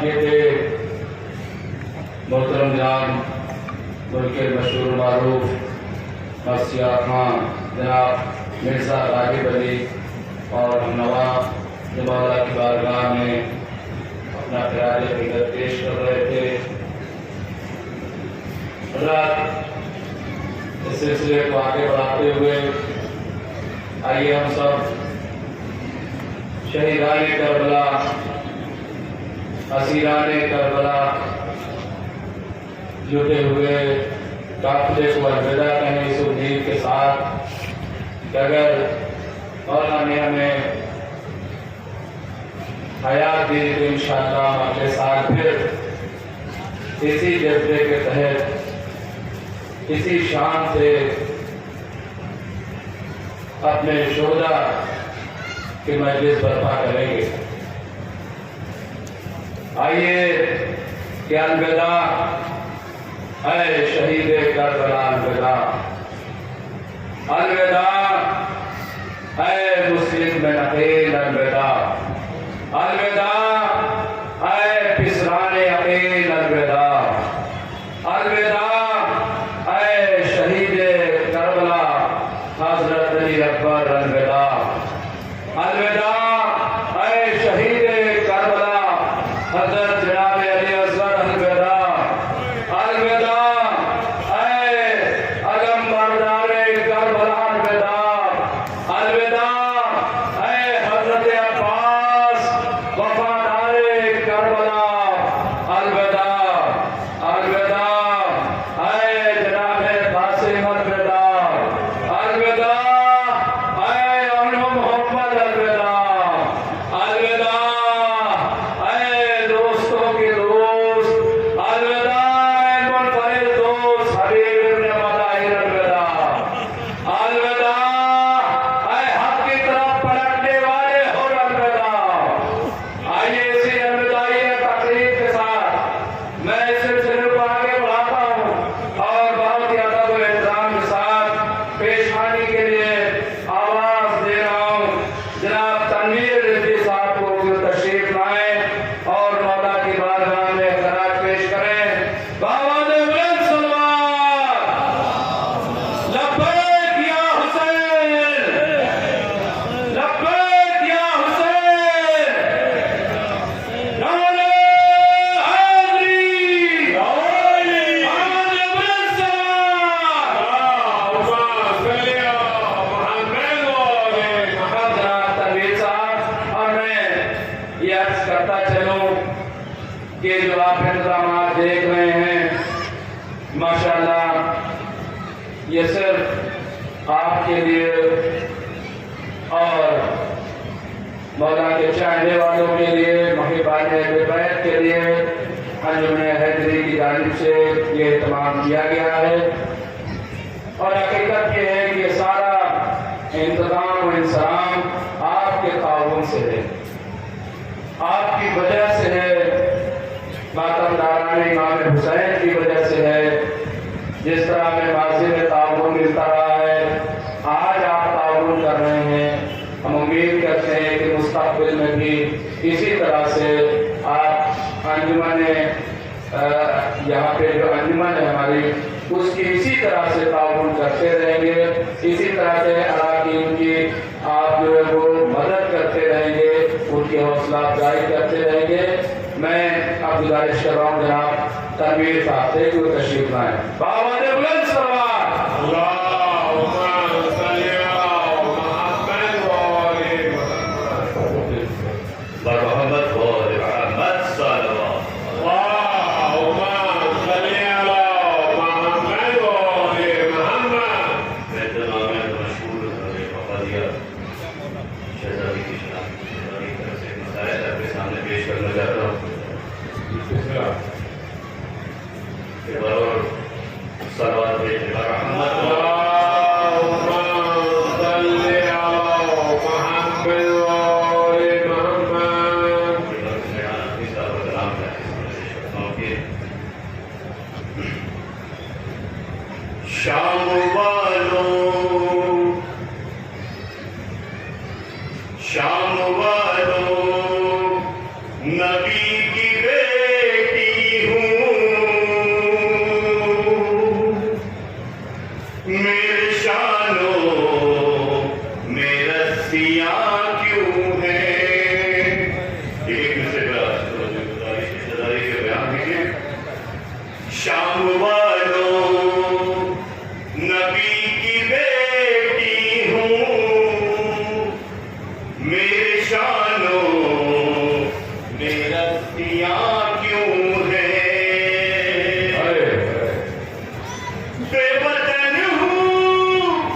یہ تھے محترم جناب ملک کے مشہور معروف مرثیہ خان جناب مرزا راغب علی اور ہم نوا جو مولا کی بارگاہ میں اپنا خراج عقیدت پیش کر رہے تھے. حضرات اس سلسلے کو آگے بڑھاتے ہوئے آئیے ہم سب شہیدان کربلا اسیران کربلا جٹے ہوئے قافلے کو الوداع کہیں اس امید کے ساتھ کہ اگر مولا نے ہمیں حیات دی تو انشاءاللہ اگلے سال پھر اسی جذبے کے تحت اسی شان سے اپنے شہداء کی مجلس برپا کریں گے. آئیے کہ الوداع اے شہید کربلا، الوداع الوداع اے مسلم بن عقیل، الوداع الوداع اے پسران عقیل، الوداع الوداع اے شہید کربلا حضرت علی اکبر، الوداع الوداع اے شہید کربلا حضرت جناب علی اصغر، الوداع الوداع اے علم بردار کربلا، الوداع الوداع اے حضرت عباس وفادار کربلا، الوداع الوداع اے جناب قاسم، الوداع الوداع اے انو محمد، الوداع الوداع اے دوستوں کے دوست، الوداع اے منفرد دوست حبیب ابن مطاہر، الوداع الوداع اے حق کی طرف پلٹنے والے ہو، الوداع. آئیے اسی الوداعی تقریب کے ساتھ میں اس سلسلے کو آگے بڑھاتا ہوں اور بہت ہی ادب و احترام کے ساتھ پیشانی کے لیے آواز دے رہا ہوں جناب تنویر رضوی صاحب کو جو تشریف لائیں اور مولا کی بارگاہ میں خراج پیش کریں. بآواز بلند صلوات. لبیک یا حسین، لبیک یا حسین، نعرہ حیدری، آواز بلند صلوات. جناب تنویر صاحب، اور میں یہ عرض کرتا چلوں کہ جو آپ انتظامات دیکھ رہے ہیں ماشاءاللہ یہ صرف آپ کے لیے اور مولا کے چاہنے والوں کے لیے، محبان اہل بیت کے لیے انجمن حیدری کی جانب سے یہ اہتمام کیا گیا ہے. اور حقیقت یہ ہے کہ یہ سارا انتظام و انسان آپ کے تعاون سے ہے، آپ کی وجہ سے ہے، ماتم داران امام حسین کی وجہ سے ہے. جس طرح میں ماضی میں تعاون ملتا رہا ہے، آج آپ تعاون کر رہے ہیں. ہم امید کرتے ہیں کہ مستقبل میں بھی اسی طرح سے آپ انجمن یہاں پہ جو انجمن ہے ہماری، اس کی اسی طرح سے تعاون کرتے رہیں گے، اسی طرح سے اراکین کی آپ جو ہے وہ مدد کرتے رہیں گے، ان کی حوصلہ افزائی کرتے رہیں گے. میں اب گزارش کر رہا ہوں جناب تنویر صاحب سے کہ وہ تشریف لائیں. بآواز بلند صلوات. اللهم صل على محمد برحمت وآل محمد صلوات. اللهم صل على محمد وآل محمد. میں تمام مشہور وفادیہ شہزادی کی شناخت کی طرف سے مسائل آپ کے سامنے پیش کرنا چاہتا ہوں. کہ برور صلوات بھیجیں. برحمت اللهم صل على محمد وآل محمد. شام والوں، شام والوں، نبی کی شام والوں نبی کی بیٹی ہوں، میرے شانوں میں رستیاں کیوں ہیں؟ بے وطن ہوں،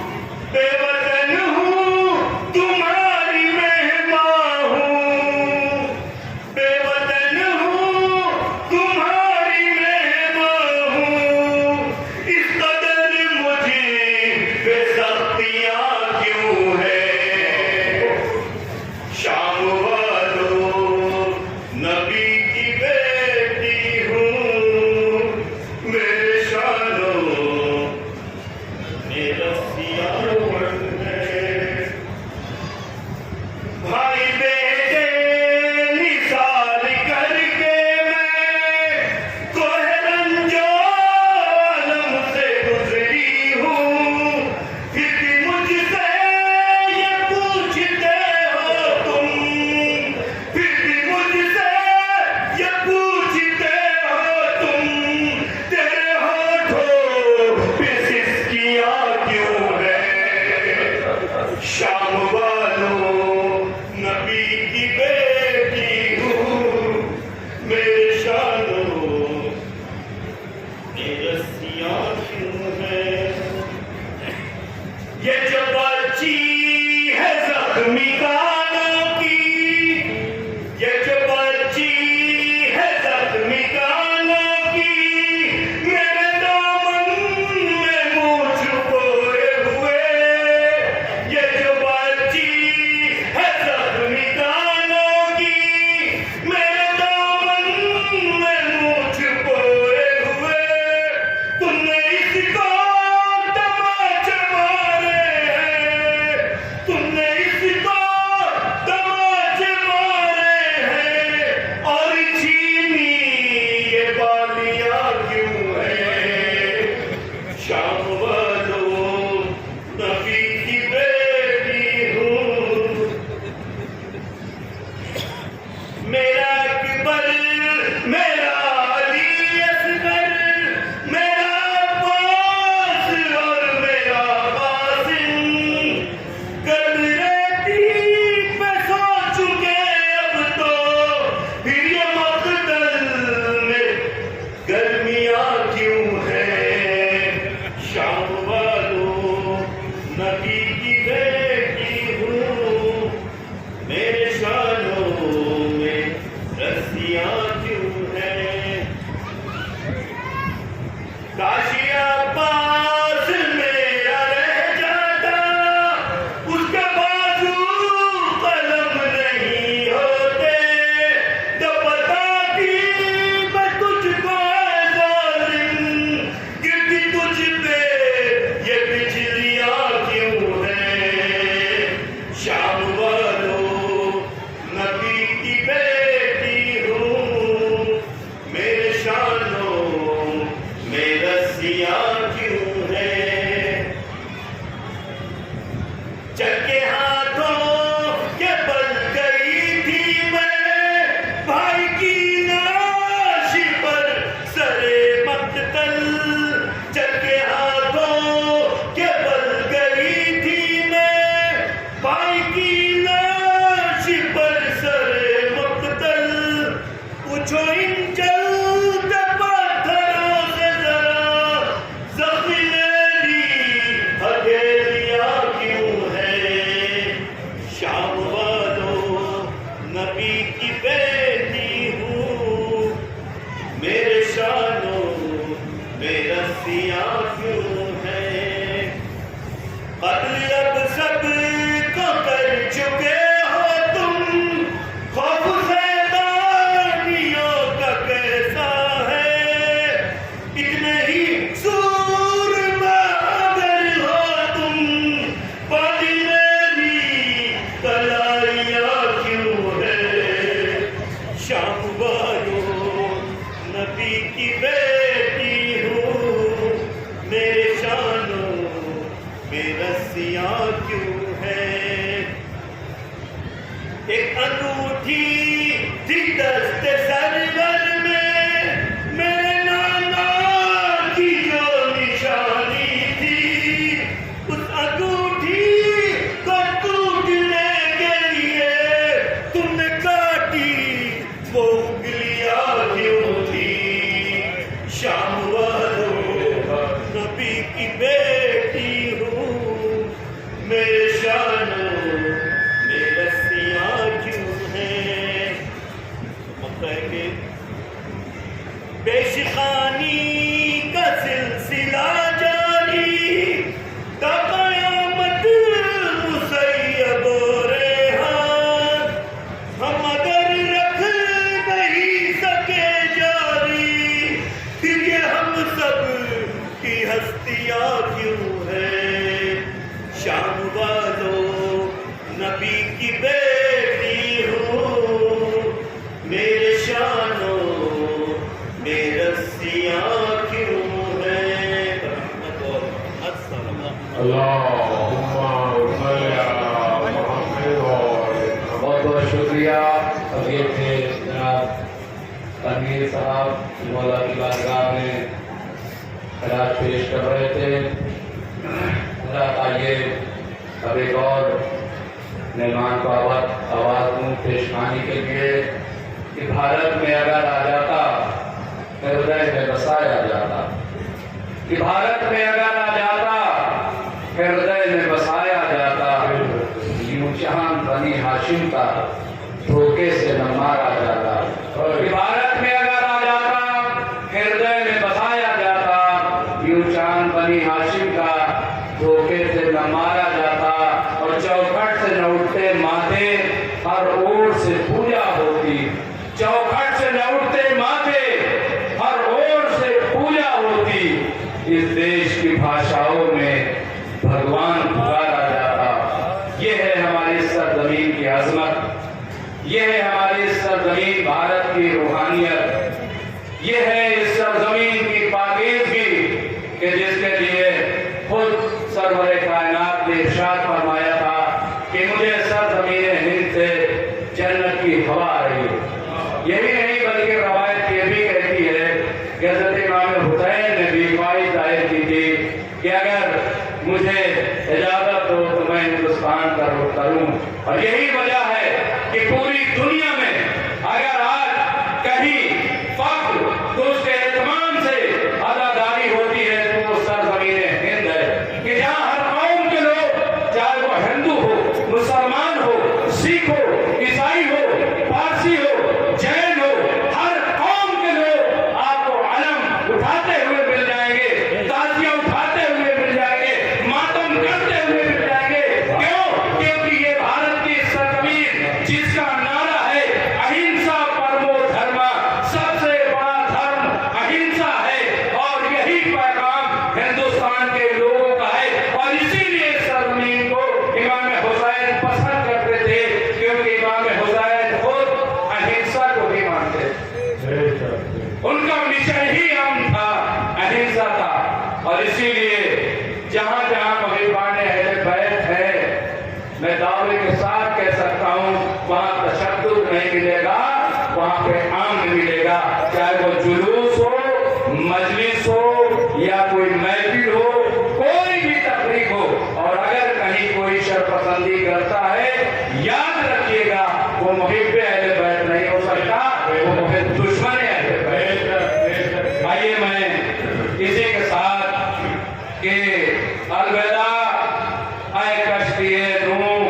بے وطن ہوں، تمہاری مہمان ہوں، بے وطن ہوں، تمہاری مہمان ہوں، اس قدر مجھے بے سختیاں کیوں ہیں؟ شام والوں نبی کی بیٹی ہوں، میرے شانوں میں رسیاں ہیں، بھائی بیٹے نثار کر کے میں کوہ رنج و عالم سے گزری ہوں، پھر بھی مجھ سے یہ پوچھتے ہو تم، پھر بھی مجھ سے یہ پوچھتے ہو تم، تیرے ہونٹوں پہ سسکیاں کیوں ہیں؟ شام والوں نبی کی بیٹی ہوں، میرے شانوں میں رسیاں کیوں ہیں؟ یہ جو بچی ہے زخمی کانوں کی، یہ جو بچی ہے زخمی کانوں کی، میرے دامن میں منہ چھپائے ہوئے، یہ جو بچی ہے زخمی کانوں کی، میرے دامن میں منہ چھپائے ہوئے، تم نے اس کو تماچے مارے ہیں، تم نے اس کو تماچے مارے ہیں، اور چھینی یہ بالیاں کیوں ہیں؟ شام والوں نبی کی بیٹی ہوں، میرا اکبر، میرا علی اصغر، میرا عباس اور میرا قاسم، کل ریتی پہ سو چکے اب تو، پھر یہ مقتل میں گرمیاں کیوں ہیں؟ شام والوں نبی کی بیٹی ہوں، میرے شانوں میں رسیاں کیوں ہیں؟ کاشی عباس میرا رہ جاتا، اس کے بازو قلم نہیں ہوتے، تو بتاتی میں تجھ کو اے ظالم، گرتی تجھ پہ یہ بجلیاں کیوں ہیں؟ شام والوں نبی کی بیٹی ہوں، میرے شانوں میں رسیاں کیوں ہیں؟ چل کے ہاتھوں کے بل گئی تھی میں، بھائی کی لاش پر سرے مقتل، چل کے ہاتھوں کے بل گئی تھی میں، بھائی کی لاش پر سرے مقتل، پوچھو ان جلد پتھروں سے ذرا، زخم میری ہتھیلیاں کیوں ہیں؟ شام والوں نبی کی بیٹی ہوں، میرے شانوں میں رسیاں کیوں ہیں؟ قتل اب سب کو کر چکے ہو تم، خوف زیدانیوں کا کیسا ہے؟ اتنے ہی سورما اگر ہو تم، پاتی میری کلائیاں کیوں ہیں؟ شام والوں نبی کی بیٹی ہوں، میرے شانوں میں رسیاں کیوں ہیں؟ ایک انگوٹھی تھی دست سرور میں، میرے نانا شام والوں نبی کی بیٹی ہوں میرے شانوں میں رسیاں کیوں ہیں کہیں گے بیشخانی کا سلسلہ جاری تا قیامت مسیب و ریحان ہم اگر رکھ نہیں سکے جاری پھر یہ ہم سب کی ہستیاں کیوں ہیں شام والوں نبی کی بیٹی ہوں میرے شانوں میں رسیاں کیوں ہیں بہت بہت شکریہ. اب یہ تھے جناب تنویر صاحب مولا کی بارگاہ میں خراج پیش کر رہے تھے. حضرات آئیے اب ایک اور مہمان کو آواز دوں پیشخانی کے لیے کہ بھارت میں اگر آ جاتا ہردے میں بسایا جاتا. کہ بھارت میں اگر آ جاتا ہردے میں بسایا جاتا. یوں چاند بنی ہاشم کا دھوکے سے نہ مارا جاتا. کہ بھارت میں اگر آ جاتا ہردے میں بسایا جاتا. یوں چاند بنی ہاشم کا دھوکے سے نہ مارا جاتا. اور چوکھٹ سے نہ اٹھتے ماتھے ہر اوٹ سے پوجا ہوتی. چوکھٹ سے نہ اٹھتے ماتھے ہر اوٹ سے پوجا ہوتی. اس دیش کی بھاشاؤں میں بھگوان پکارا جاتا. یہ ہے ہماری سرزمین کی عظمت. یہ ہے ہماری سرزمین بھارت کی روحانیت. یہ ہے اس سرزمین کی پاکیزگی کہ جس کے لیے خود سرور کائنات نے ارشاد فرمایا تھا کہ مجھے سرزمین ہند سے جنت کی ہوا آ رہی ہے. یہی نہیں بلکہ روایت یہ بھی کہتی ہے کہ حضرت امام حسین نے بھی خواہش ظاہر کی تھی کہ اگر مجھے اجازت ہو تو میں ہندوستان کا رخ کروں. اور یہی وجہ ہے کہ پوری دنیا میں اگر آج کہیں فخر تو اس کے اہتمام سے اداداری ہوتی ہے تو وہ سرزمین ہند ہے کہ جہاں ہر قوم کے لوگ چاہے وہ ہندو ہو مسلمان ہو سکھ ہو عیسائی ہو پارسی ہو جین ہو ہر قوم کے لوگ آپ کو علم اٹھاتے ہوئے مل جائیں گے. تازیاں اٹھاتے ہوئے مل جائیں گے. ماتم کرتے ہوئے مل جائیں گے. کیوں؟ کیونکہ یہ بھارت کی سرزمین جس کا نعرہ ہے اہنسا پرمو دھرما. سب سے بڑا دھرم اہنسا ہے اور یہی پیغام ہندوستان کے لوگوں کا ہے. اور اسی لیے اس سرزمین کو امام حسین پسند کرتے تھے کیونکہ امام حسین خود اہنسا کو بھی مانتے تھے. ان کا مشن ہی عام تھا اہنسا تھا. اور اسی لیے جہاں جہاں محبان اہل بیت ہے میں دعوے کے ساتھ کہہ سکتا ہوں وہاں تشدد نہیں ملے گا. وہاں پہ امن ملے گا. چاہے وہ جلوس ہو مجلس ہو یا کوئی محفل ہو کوئی بھی تقریب ہو. اور اگر کہیں کوئی شرپسندی کرتا ہے یاد رکھیے گا وہ محب اہل بیت نہیں ہو سکتا. وہ محب دشمن اہل بیت. آئیے میں اسی کے ساتھ کہ الوداع اے کشتی نوح.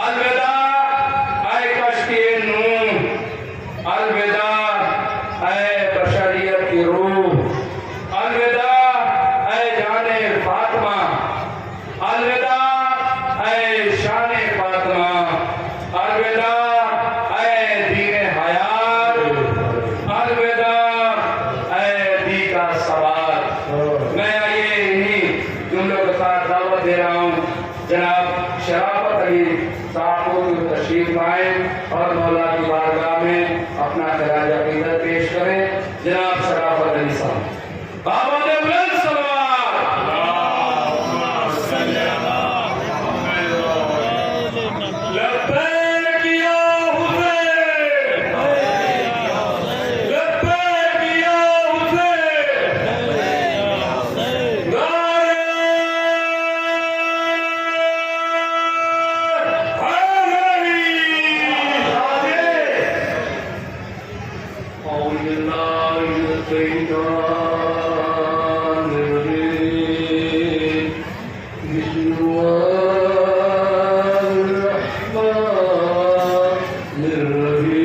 الوداع اے کشتی نوح. الوداع اے بشریت کی روح. الوداع اے جان فاطمہ. الوداع اے شان فاطمہ. الوداع اے دین حیات. الوداع اے دی کا سوال. میں آئیے انہی جملوں کے ساتھ دعوت دے رہا ہوں جناب شرافت علی صاحب کو تشریف لائیں اور مولا کی بارگاہ میں اپنا خراج عقیدت پیش کریں. جناب شرافت علی صاحب بابا بلند سلوات. لبیک یا حسین لبیک یا حسین نعرہ حیدری. اعوذ باللہ الشيطان الرجيم بسم الله الرحمن الرحيم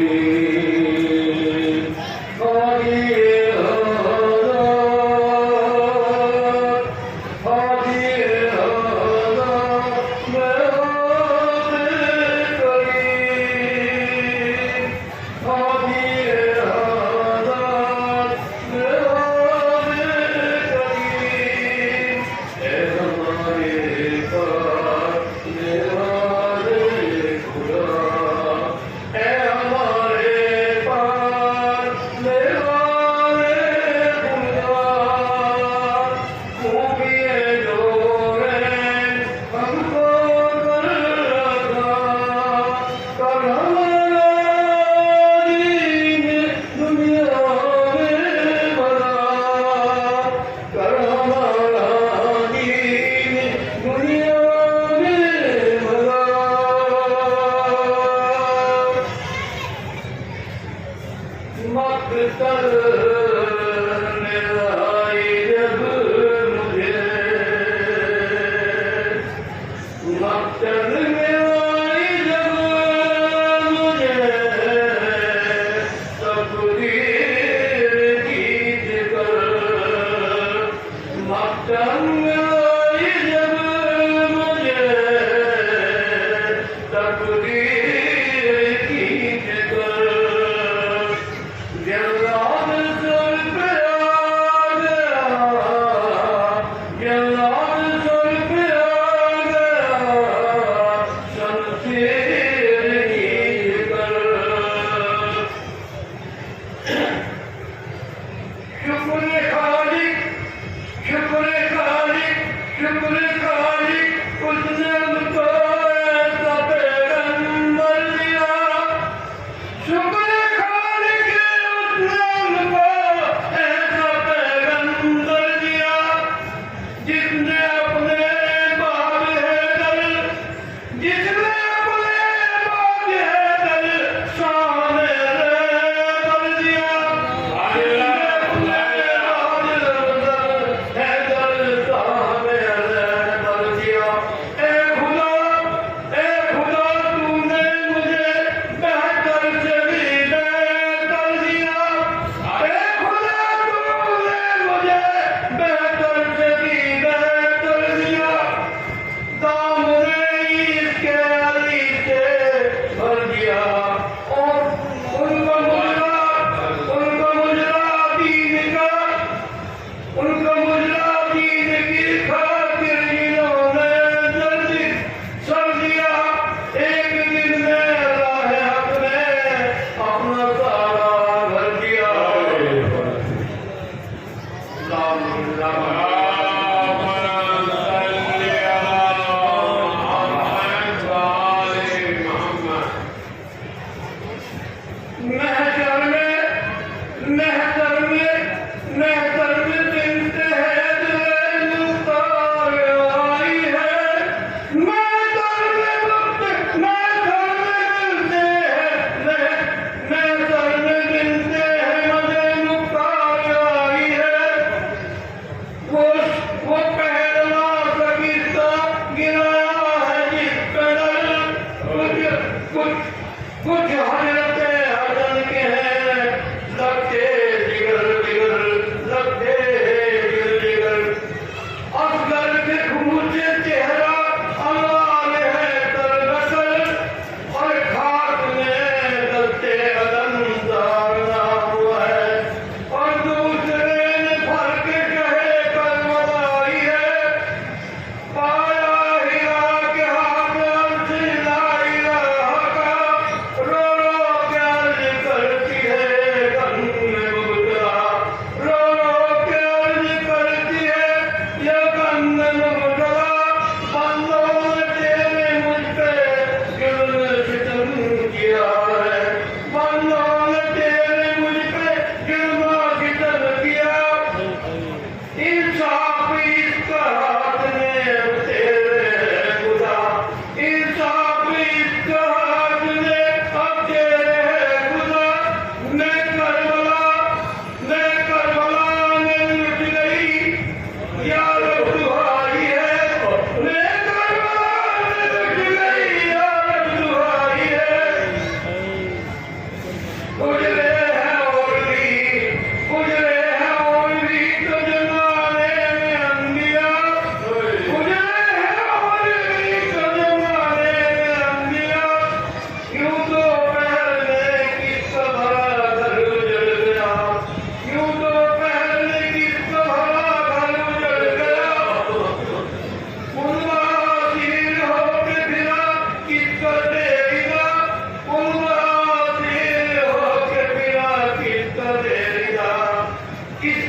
کس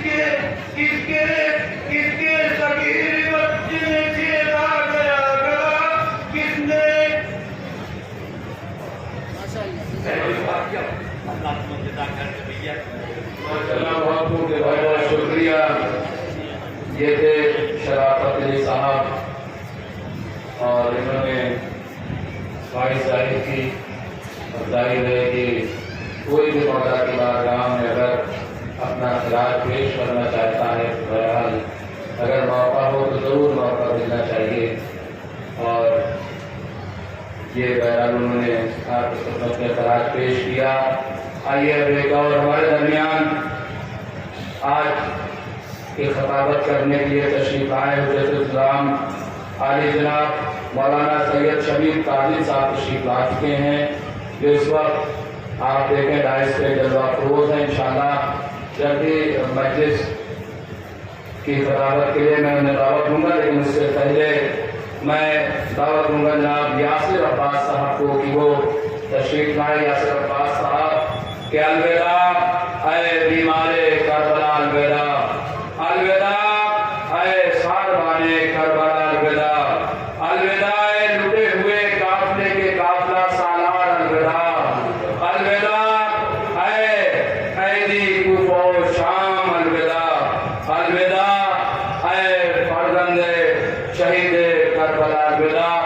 کے صغیر بچے نے چھیڑا گیا گلا کس نے بہت بہت شکریہ. یہ تھے شرافت علی صاحب اور انہوں نے خواہش ظاہر کی. ظاہر ہے کہ کوئی بھی مولا کی بارگاہ میں اگر اپنا خراج پیش کرنا چاہتا ہے تو بہرحال اگر موقع ہو تو ضرور موقع ملنا چاہیے. اور یہ بہرحال انہوں نے آپ کی خدمت میں خراج پیش کیا. آئیے اب ایک اور ہمارے درمیان آج کی خطابت کرنے کے لیے تشریف آئے حجت الاسلام عالی جناب مولانا سید شبیر قاضی صاحب تشریف لا چکے ہیں جو اس وقت آپ دیکھیں ڈائس پہ جلوہ فروز ہیں. انشاءاللہ جب بھی مجلس کی خطابت کے لیے میں انہیں دعوت دوں گا لیکن اس سے پہلے میں دعوت دوں گا جناب یاسر عباس صاحب کو کہ وہ تشریف لائے. یاسر عباس صاحب کہ الوداع اے بیمار کربلا الوداع الوداع اے ساربان کربلا الوداع الوداع اے لٹے ہوئے قافلے کے قافلہ سالار الوداع الوداع اے قیدی کوفہ و شام الوداع الوداع اے فرزند شہید کربلا الوداع.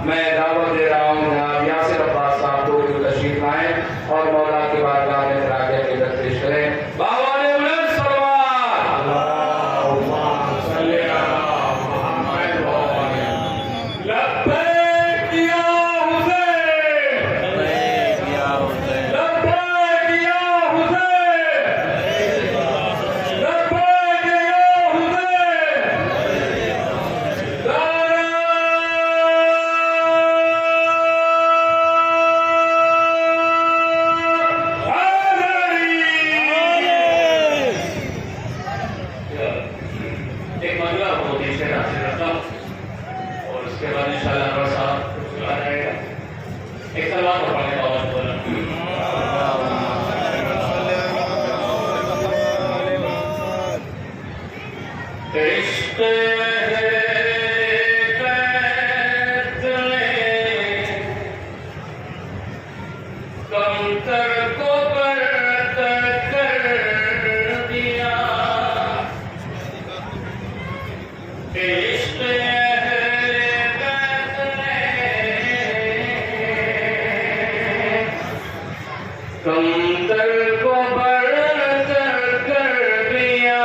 میں دعوت دے رہا ہوں جناب یاسر عباس صاحب کو جو تشریف لائیں اور مولا کی بارگاہ میں خراج عقیدت پیش کریں. باوان بلند صلوات اللہم صلی علی محمد لبیک یا حسین لبیک یا حسین لبیک یا حسین لبیک یا ایک منگلہ کو دیش ہے حاصل رکھا اور اس کے بعد انشاءاللہ انور صاحب چلا جائے گا. ایک سلوات کو پڑھنے کا وقت بولا. عشق کمتر کو برتر کر دیا. عشق کمتر کو برتر کر دیا.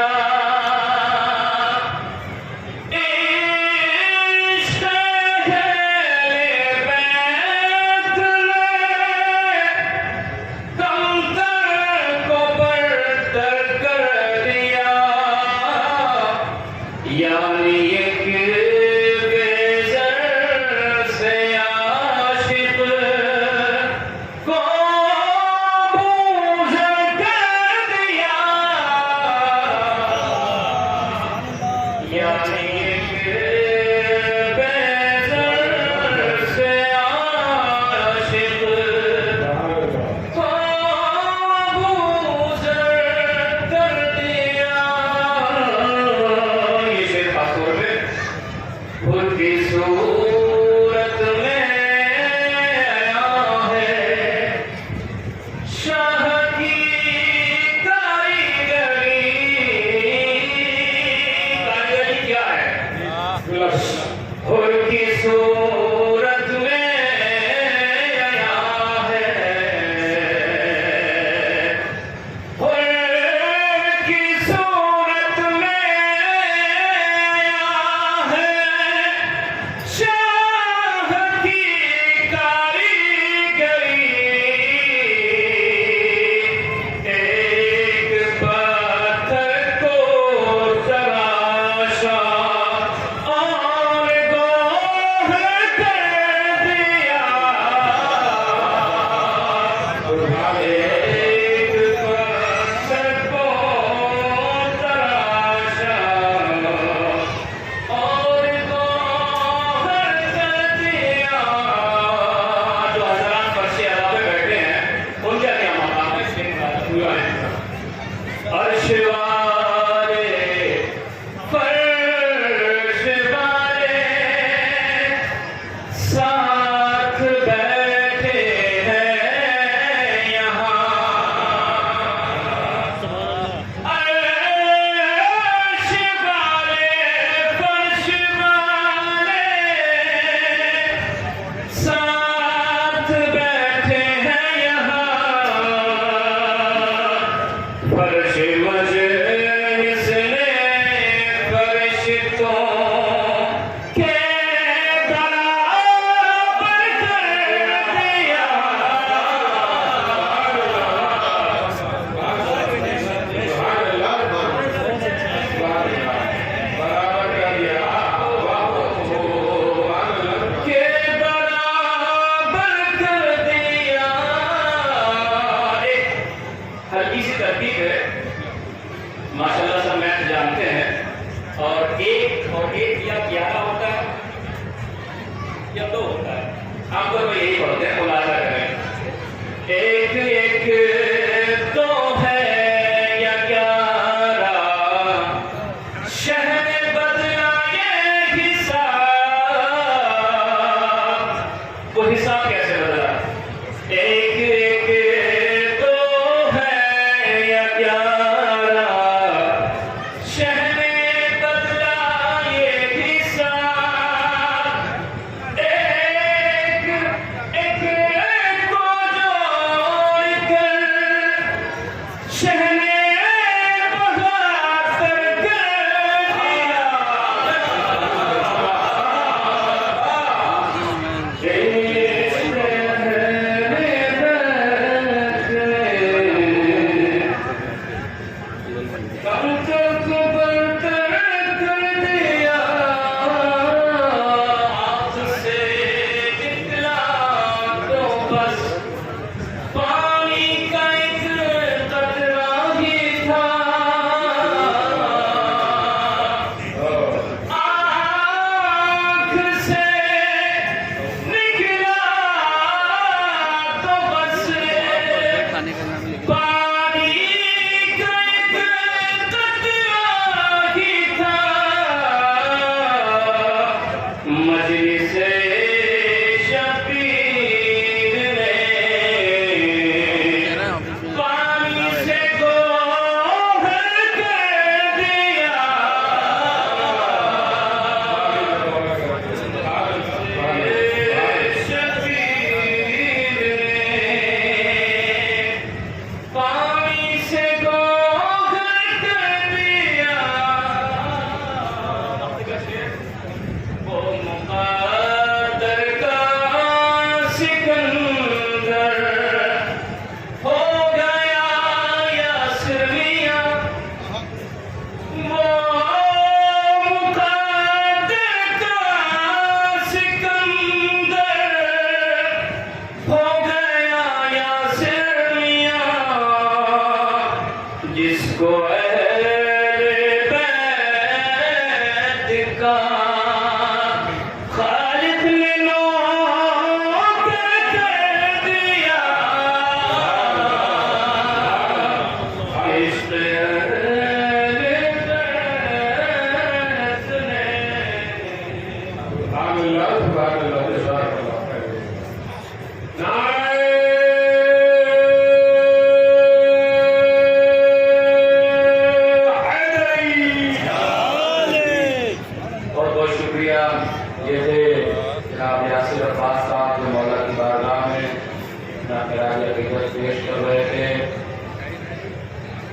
عام طور پر یہی پڑھتے ہیں، ملاحظہ کریں. ایک ایک تو ہے یا 11 شہر نے بدلا یہ حساب. وہ حساب کیسے بدلا؟ ایک ایک تو ہے یا 11 شہر نے بدلا یہ حساب. ایک ایک کو جوڑ کر شہر نے بہتر کر دیا.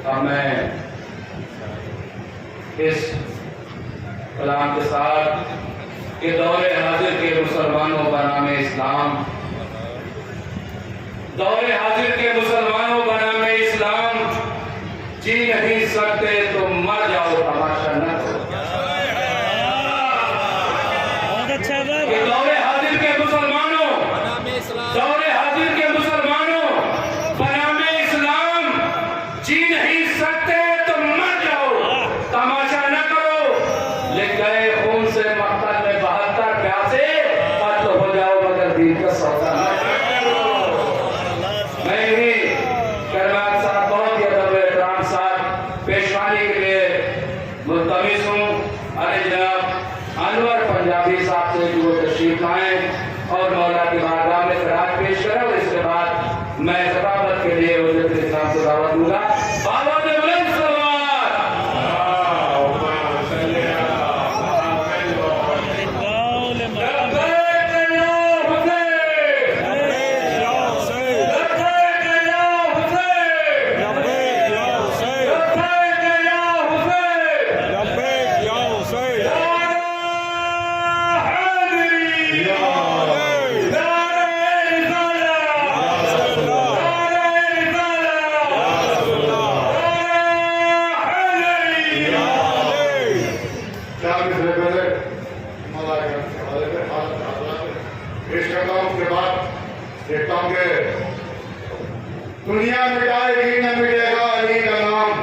اب میں اس کلام کے ساتھ کہ دور حاضر کے مسلمانوں کا نام اسلام، دور حاضر کے مسلمانوں کا نام اسلام، جی نہیں سکتے تو مر جاؤ، تماشا نہ کرو. کہ دور حاضر کے مسلمانوں، دور حاضر کے مسلمانوں بنام اسلام، جی نہیں سکتے تو مر جاؤ، تماشا نہ کرو. لکھ گئے خون سے مقتل میں 72 پیاسے، قتل ہو جاؤ مگر دین کا سودا نہ کرو. میں ہی کلمات صاحب بہت ہی ادب و احترام ساتھ پیشوانی کے لیے ملتمس ہوں علی جناب انور پنجابی صاحب سے جو تشریف لائیں اور مولا کی بارگاہ میں خراج پیش کریں، اور اس کے بعد میں خطابت کے لیے حضرت اسلام کو دعوت دوں گا. بابا نے بلند سلوات. دیکھتا ہوں کہ دنیا مٹائے گی نہ مٹے گا علی کا نام،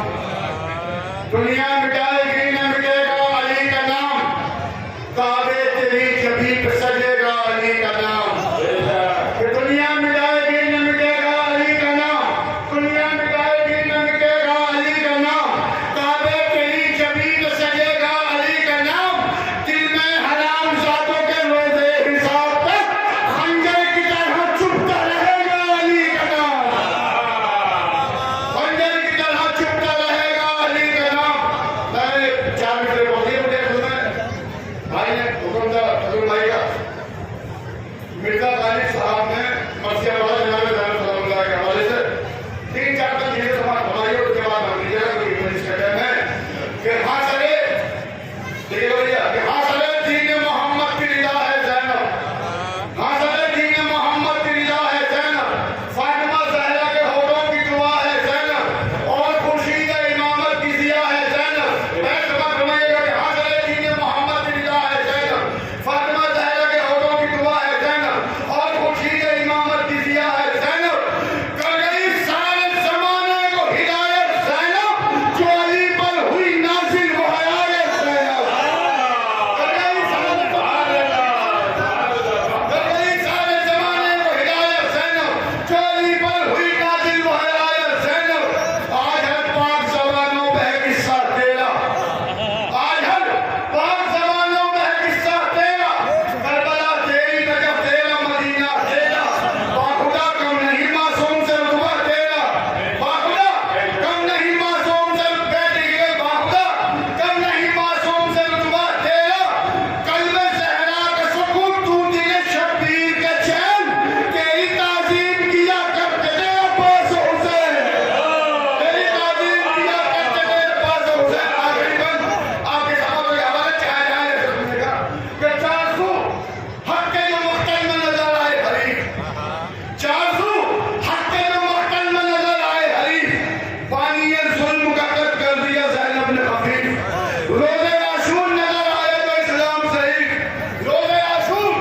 دنیا مٹائے گی نہ مٹے گا علی کا نام، کعبے تیری جبھی پہ سجے گا علی کا نام. روزے عاشور نظر آئے تو اسلام صحیح، روزے عاشور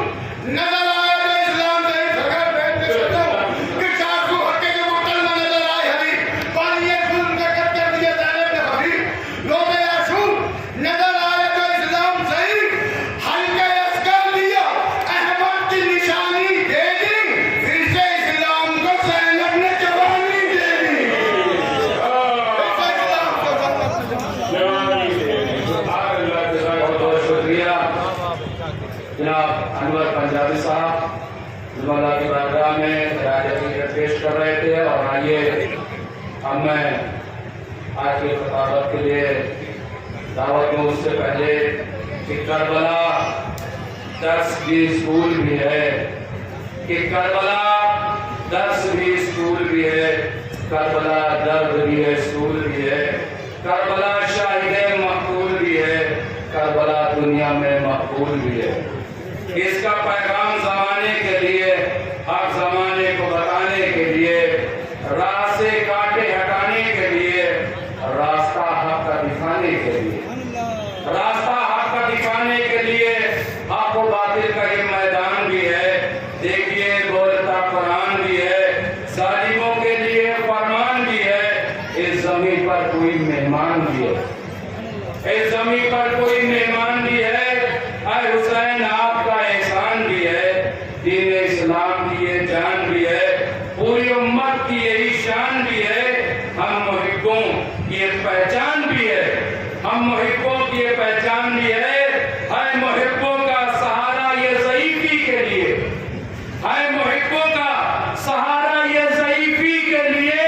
نظر آئے تو اسلام صحیح. اگر بیٹھ کے سوچو کہ 400 ہٹے کے بوتل میں نظر آئے حدیث، پانی ایک ظلم کا کٹ کر دیا زینب نے حبیب. روزے عاشور نظر آئے تو اسلام صحیح. حلقہ اصغر لیا احمد کی نشانی دے دی، پھر سے اسلام کو زینب نے جوانی دے دی. بہت بہت شکریہ جناب انور پنجابی صاحب اللہ کی بارگاہ میں خراج عقیدت پیش کر رہے تھے. اور آئیے اب میں آج کی خطابت کے لیے دعوت دوں. اس سے پہلے کہ کربلا درس بھی اسکول بھی ہے، کہ کربلا درس بھی اسکول بھی ہے، کربلا درد بھی ہے اسکول بھی ہے، کربلا شاہد مقبول بھی ہے، کربلا دنیا میں مقبول بھی ہے. اس کا پیغام زمانے کے لیے، ہر زمانے کو بتانے کے لیے، راہ سے کانٹے ہٹانے کے لیے، راستہ حق کا دکھانے کے لیے، راستہ حق کا دکھانے کے لیے حق و باطل کا یہ میدان بھی ہے. دیکھیے بولتا قرآن بھی ہے، ظالموں کے لیے فرمان بھی ہے. اس زمین پر کوئی مہمان بھی ہے، اس زمین پر کوئی مہمان بھی ہے. اے حسین آپ کا احسان بھی ہے، دین اسلام کی یہ جان بھی ہے، پوری امت کی یہی شان بھی ہے. ہم محبوں کی یہ پہچان بھی ہے، ہم محبوں کی یہ پہچان بھی ہے. اے محبوں کا سہارا یہ ضعیفی کے لیے، اے محبوں کا سہارا یہ ضعیفی کے لیے.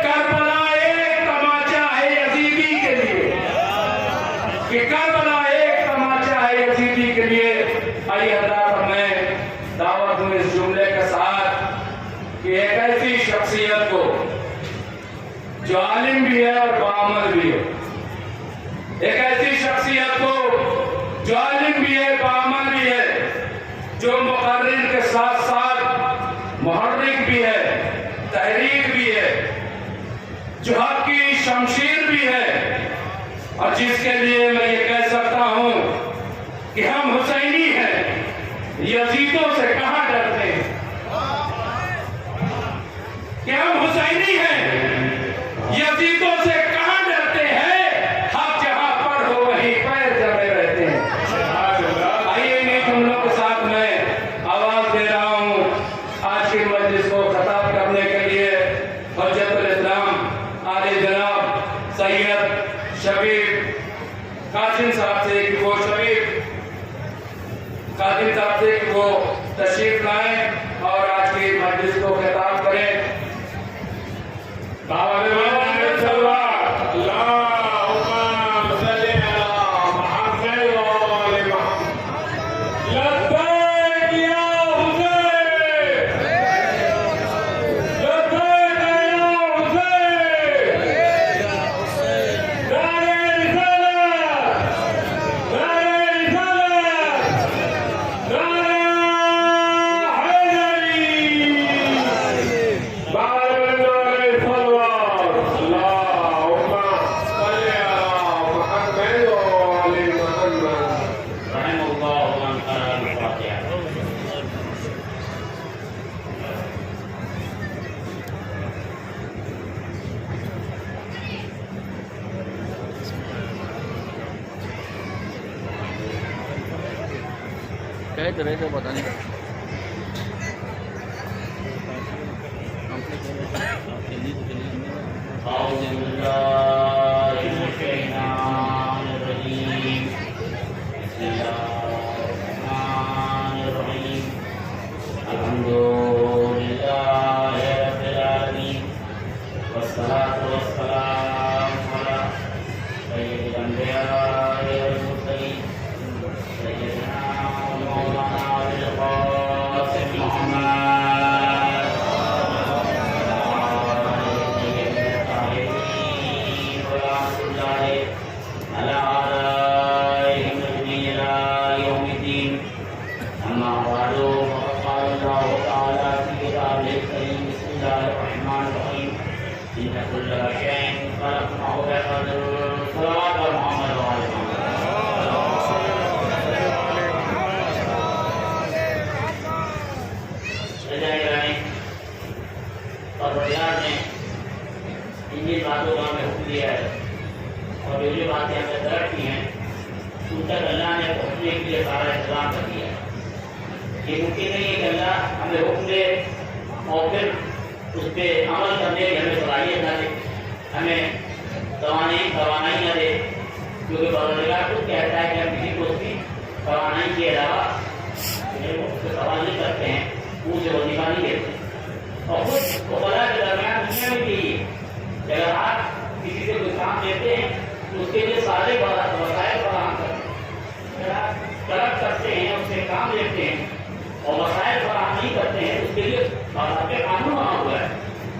کربلا ایک تماچا ہے یزیدی کے لیے، کہ کربلا ایک تماچا ہے یزیدی کے لیے. آئیے حضرات میں دعوت دوں اس جملے کے ساتھ کہ ایک ایسی شخصیت کو جو عالم بھی ہے اور باعمل بھی ہے، ایک ایسی شخصیت کو جو عالم بھی ہے باعمل بھی ہے، جو مقرر کے ساتھ ساتھ محرک بھی ہے، تحریک بھی ہے، جو حق کی شمشیر بھی ہے، اور جس کے لیے میں یہ کہہ سکتا ہوں کہ ہم حسینی ہیں، یزیدوں سے کہاں ڈرتے ہیں، کہ ہم حسینی ہیں، یزیدوں سے کہاں ڈرتے ہیں. حق جہاں پر ہو وہیں پیر جمے رہتے ہیں. آئیے انہیں جملوں کے ساتھ میں آواز دے رہا ہوں آج کی مجلس کو خطاب کرنے کے لیے حجت الاسلام عالی جناب سید شبیر قاسم صاحب سے کہ وہ تشریف لائیں اور آج کی مجلس کو خطاب کریں. کہہ تو رہے تھے پتہ نہیں أعوذ بالله من الشيطان الرجيم. بسم الله الرحمن الرحيم. الحمد لله رب العالمين والصلاة والسلام على سيد الأنبياء والمرسلين سيدنا ومولانا أبي القاسم محمد إن كل شيء خلقناه بقدر. صلوات محمد وعلى ان تک اللہ نے پہنچنے کے لیے سارا انتظام کر دیا. یہ ممکن نہیں ہے کہ اللہ ہمیں حکم دے اور پھر اس پہ عمل کرنے کی ہمیں صلاحیت نہ دے, ہمیں توانائی نہ دے, کیونکہ پروردگار خود کہتا ہے کہ ہم کسی کو اس کی توانائی کے علاوہ سوال نہیں کرتے ہیں, منہ سے وظیفہ نہیں دیتے. اور خود وکلا کے درمیان دنیا میں بھی اگر آپ کسی سے کوئی کام دیتے ہیں تو اس کے لیے سارے وسائل فراہم کرتے ہیں. اگر آپ طلب کرتے ہیں, اس سے کام لیتے ہیں اور وسائل فراہم نہیں کرتے ہیں, اس کے لیے آپ کے قانون بنا ہوا ہے.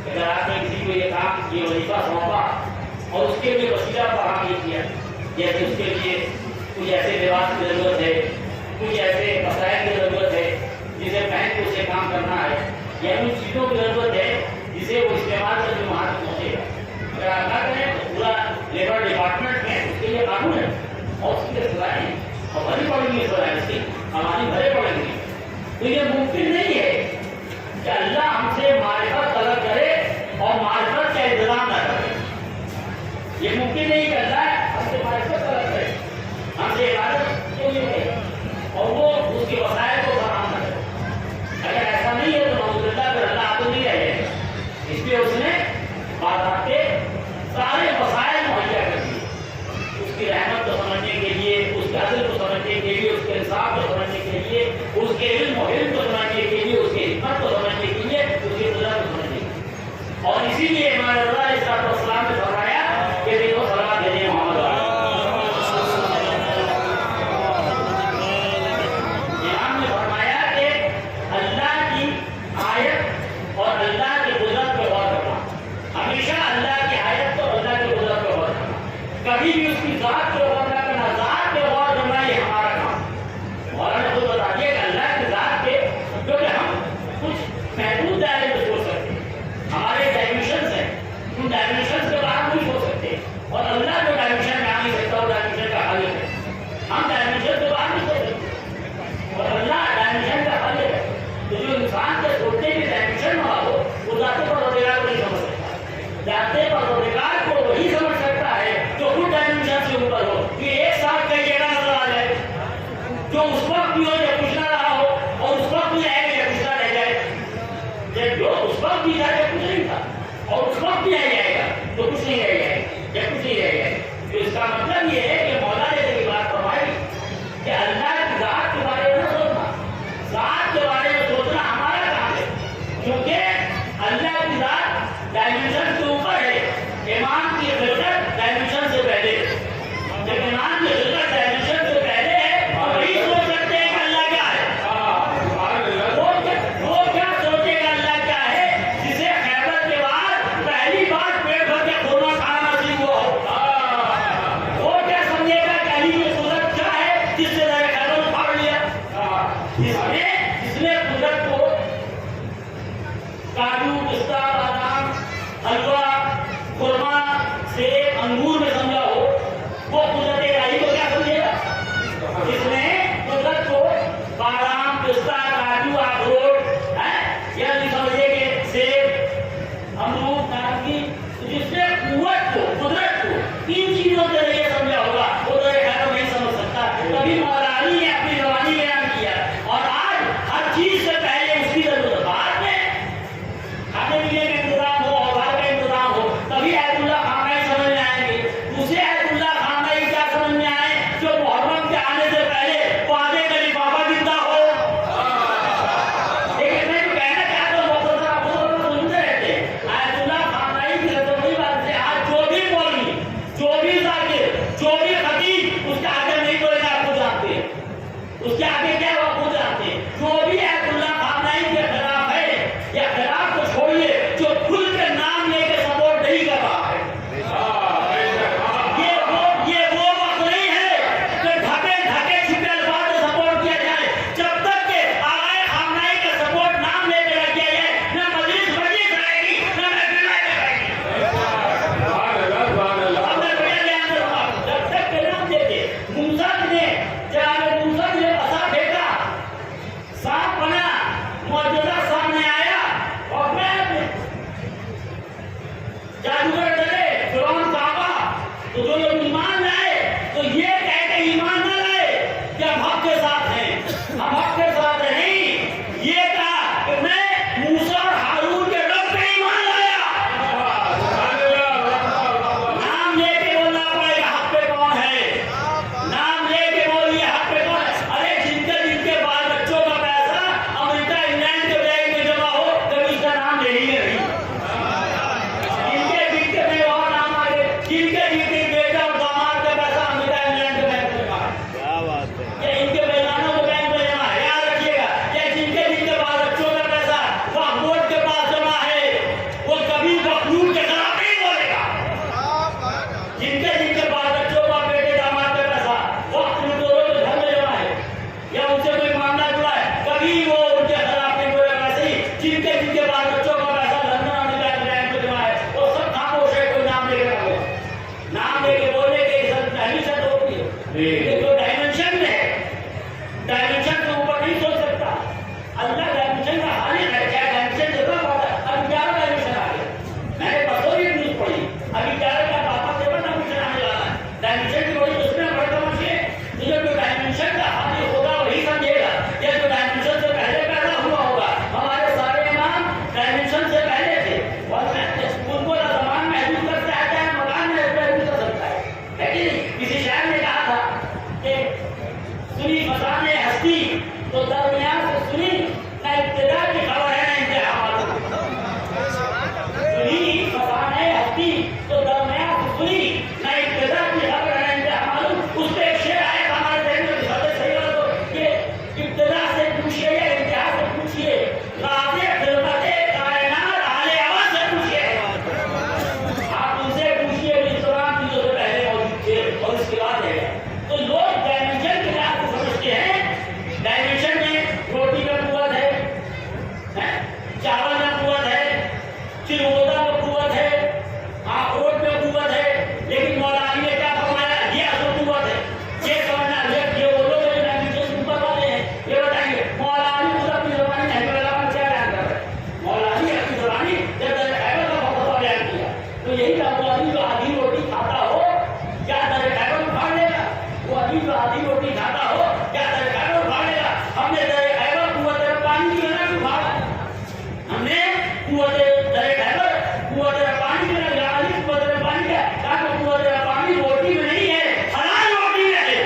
اگر آپ نے کسی کو یہ کام, یہ وظیفہ سونپا اور اس کے لیے وسیلہ فراہم نہیں کیا, جیسے اس کے لیے کچھ ایسے لباس کی ضرورت ہے, کچھ ایسے وسائل کی ضرورت ہے جسے پہن کے اسے کام کرنا ہے, یا کچھ چیزوں کی ضرورت ہے جسے وہ استعمال کر کے وہاں تک پہنچے گا. اگر آپ نہ کریں تو پورا لیبر ڈپارٹمنٹ میں اس کے لیے قانون ہے اور اس کے سزائیں ہیں اور بھری پڑیں گی سزائیں, اس کی ہماری بھرے پڑیں گی. تو یہ ممکن نہیں ہے کہ اللہ ہم سے معرفت طلب کرے اور معرفت کا انتظام نہ کرے. یہ ممکن نہیں کہ اللہ ہم سے معرفت طلب کرے, ہم سے عبادت کیوں نہیں کرے اور وہ اس کے وسائل کو فراہم نہ کرے. اگر ایسا نہیں ہے تو نعوذ باللہ پھر اللہ آپ کو نہیں رہے گا. اس لیے اس نے بات کے سارے وسائل مہیا کر دیے, اس کی رحمت کو سمجھنے کے لیے, اس کے عدل کو سمجھنے کے لیے, اس کے انصاف کو سمجھنے کے لیے, اس کے علم و علم کو سمجھنے کے لیے, اس کی حکمت کو سمجھنے کے لیے, اس کی قدرت کو سمجھنے کے لیے. اور اسی لیے امام رضا علیہ السلام نے فرمایا کہ دیکھو صلوات بھیجیں محمد. امام نے فرمایا کہ اللہ کی آیت اور اللہ کی قدرت پہ غور کرنا, ہمیشہ اللہ کی آیت اور اللہ کی قدرت پہ غور کرنا, کبھی بھی اس کی ذات پہ غور نہ کرنا. ذات پہ غور کرنا یہ ہمارا کام. مولانا نے خود بتا دیا کہ اللہ کی ذات پہ, کیونکہ ہم کچھ محدود دائرے میں سوچ سکتے ہیں, ہمارے ڈائمینشنز ہیں, ان ڈائمینشنز کے باہر نہیں سوچ سکتے, اور اللہ جو ڈائمینشن میں آ نہیں سکتا وہ ڈائمینشن کا خالق ہے. ہم ڈائمینشن کے باہر نہیں سوچ سکتے اور اللہ ڈائمینشن کا خالق ہے. تو جو انسان کے سوچنے کی ڈائمینشن نہ ہو وہ ذات پروردگار کو نہیں سمجھ سکتا. ذات پروردگار کو وہی سمجھ سکتا ہے جو خود ڈائمینشن سے اوپر ہو, کہ ایک ساتھ کئی جگہ نظر آ جائے, جو اس وقت بھی ہو جب کچھ نہ رہا ہو اور اس وقت بھی آئے گا جب کچھ نہ رہ جائے. جو اس وقت بھی جائے جب کچھ نہیں تھا اور اس وقت بھی آ جائے گا تو کچھ نہیں رہ جائے گا جب کچھ نہیں رہ جائے گا. تو اس کا مطلب یہ ہے کہ مولا نے یہ بات فرمائی کہ اللہ کی ذات کے بارے میں سوچنا, ذات کے بارے میں سوچنا ہمارا کام ہے, کیونکہ اللہ کی ذات ڈائمینشن سے اوپر ہے. ایمان کی خلقت ڈائمینشن سے پہلے, جب ایمان کی خلقت ڈائمینشن سے پہلے ہے اور وہی سوچ سکتے ہیں کہ اللہ کیا ہے. وہ کیا سوچے گا اللہ کیا ہے جسے خیبر کے بعد پہلی بار پیٹ بھر کے کھولنا کھانا نصیب ہوا ہو. وہ کیا سمجھے گا کہ علی کی قدرت کیا ہے جس نے خیبر پھاڑ لیا, جس نے قدرت کو کاجو, پستہ, بادام, حلوہ, خرما, سیب, انگور میں سمجھا ہو, وہ قدرت الہی کو کیا سمجھے گا. جس نے قدرت کو بادام, پستہ, کاجو, اخروٹ یا نہیں سمجھے کہ سیب, امرود, نارنگی, جس نے قوت کو, قدرت کو تین چیزوں کے ذریعے سمجھا ہوگا وہ تو خیر نہیں سمجھ سکتا. کبھی مولا علی نے اپنی زبانی بیان کیا اور آج ہر چیز سے پہلے اس کی ضرورت. بعد میں کھانے پینے کا انتظام ہو اور گھر کا انتظام ہو تبھی ایت اللہ خانہ سمجھ میں آئیں گے. یہ جو ڈائمینشن میں ہے، ڈائمینشن کے اوپر نہیں سوچ سکتا. اللہ ڈائمینشن کا خالق ہے. کیا ڈائمینشن ضرورت پڑتا ہے؟ ابھی 11 ڈائمینشن آ گیا. میں نے پرسوں بھی نیوز پڑھی، ابھی 11 کا پاپا سے بڑا ڈائمینشن آنے والا ہے. ڈائمینشن کی وجہ اس میں بڑا مجھے جو ڈائمینشن کا خالق ہوگا وہی سمجھے گا. یہ جو ڈائمینشن سے پہلے پیدا ہوا ہوگا، ہمارے سارے امام ڈائمینشن سے پہلے تھے. ان کو زمان محدود کرتا ہے، چاہے مکان میں محدود کر سکتا ہے. لیکن کسی شاعر نے کہا تھا کہ سنی فسان ہستی تو درمیان سے سنی نہ ابتدا کی خبر ہے نہ انتہا معلوم. سنی فسان ہستی تو درمیان سے سنی نہ ابتدا کی خبر ہے نہ انتہا معلوم. اس پہ ایک شعر آئے گا ہمارے ذہن میں بہت صحیح بات ہو کہ ابتدا سے پوچھیے یا انتہا سے پوچھیے، راز خلقت کائنات حال اول سے پوچھیے. آپ ان سے پوچھیے اس دوران چیزوں سے پہلے موجود تھے اور اس کے بعد ہے. تو لوگ ڈائمینشن کے لحاظ سے سمجھتے ہیں. ڈائمینشن میں روٹی میں قوت ہے، چاول میں قوت ہے، چرودا میں قوت ہے، اخروٹ میں قوت ہے. لیکن مولانا نے کیا فرمایا؟ یہ اصل قوت ہے. یہ سمجھنا یہ وہ لوگ جو ڈائمینشن سے اوپر والے ہیں یہ بتائیں گے. مولانا خود اپنی زبانی نہیں بتا کیا بیان کر رہے ہیں. مولانا نے اپنی زبانی جب خیبر کا بہت بیان کیا تو یہی تھا وہ آدمی جو آدھی روٹی کھاتا ہو کیا در خیبر اٹھا لے گا؟ وہ آدمی جو آدھی روٹی کھاتا ہو کیا در خیبر اٹھا لے گا؟ ہم نے در خیبر قوت پانی کی بنا اٹھا. ہم نے قوت در خیبر قوت پانی کی بنا قوت پانی کا تاکہ قوت پانی روٹی میں نہیں ہے، حلال روٹی میں ہے.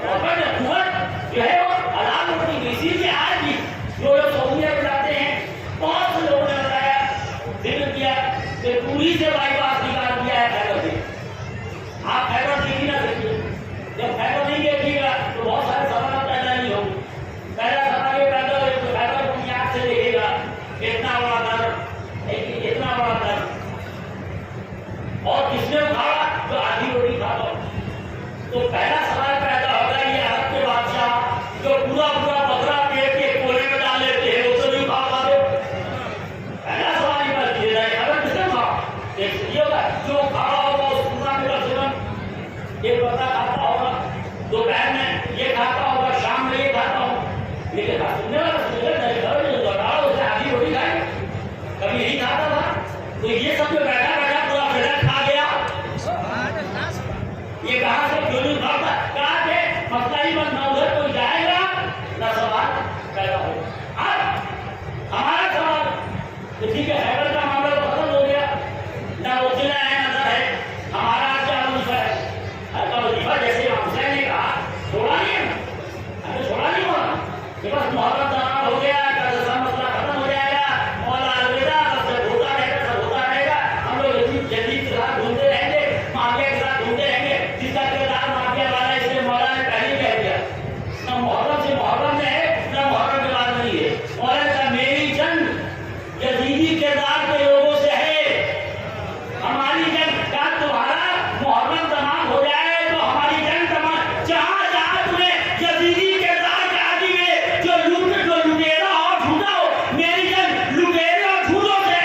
اور قوت جو ہے وہ حلال روٹی میں. اسی لیے آج بھی جو لوگ سعودیہ میں جاتے ہیں، بہت سے لوگوں نے بتایا ذکر کیا کہ پوری سے بائی پاس نکال دیا ہے خیبر سے. آپ خیبر دیکھ ہی نہ سکیے. جب خیبر نہیں دیکھیے گا تو بہت سارے سوالات پیدا نہیں ہوں گے. پہلا سوال یہ پیدا ہو تو خیبر کو اپنی آنکھ سے دیکھے گا اتنا بڑا در، اتنا بڑا در، اور کس نے اٹھایا؟ جو آدھی روٹی کھاتا ہو. تو پہلا سوال پیدا ہوگا یہ عرب کے بادشاہ جو پورا پورا بکرا پیٹ کے کونے میں ڈال لیتے ہیں وہ تو نہیں کھا پاتے. پہلا سوال یہ بات یہ ہے خبر کس نے کھا؟ یہ ہوگا جو کھانا ہوگا اس پورا میرا سیون یہ پتا کھاتا ہوگا، دوپہر میں یہ کھاتا ہوگا، شام میں یہ کھاتا ہوگا. یہ سننے والا آدھی روٹی کھائے کبھی نہیں کھاتا تھا. تو یہ سب جو بیٹھا بیٹھا پورا فلر کھا گیا. یہ کہاں سے کیوں نہیں کھاتا؟ کہا کہ مسئلہ ہی بند نہ ادھر کوئی جائے گا نہ سوال پیدا ہوگا. اب ہمارا سوال تو ٹھیک ہے خیبر کا معاملہ تو ختم ہو گیا، نہ وسیلہ ہے نہ در ہے. ہمارا کیا وظیفہ ہے؟ کا وظیفہ جیسے امام حسین نے کہا چھوڑا نہیں ہے، ہمیں چھوڑا نہیں ہوا کہ بس محرم تمام ہو گیا کا مسئلہ ختم ہو جائے گا، مولا الوداع سب ہوتا رہے گا، سب ہوتا رہے گا. ہم لوگ جدید کے ساتھ ڈھونڈتے رہیں گے، معافیا کے ساتھ ڈھونڈتے رہیں گے. جس کا کردار معافیا والا ہے اس لیے مولا نے پہلے ہی کہہ دیا نہ محرم سے محرم میں ہے نہ محرم کے بعد نہیں ہے. مولا کا میری جنگ یزیدی کردار کے لوگوں سے ہے. ہماری جنگ کا تمہارا محرم تمام ہو جائے تو ہماری جنگ تمام. جہاں جہاں تمہیں یزیدی کردار کے عادی میں جو لٹیرا اور جھوٹا ہو، میری جنگ لٹیرے اور جھوٹوں سے.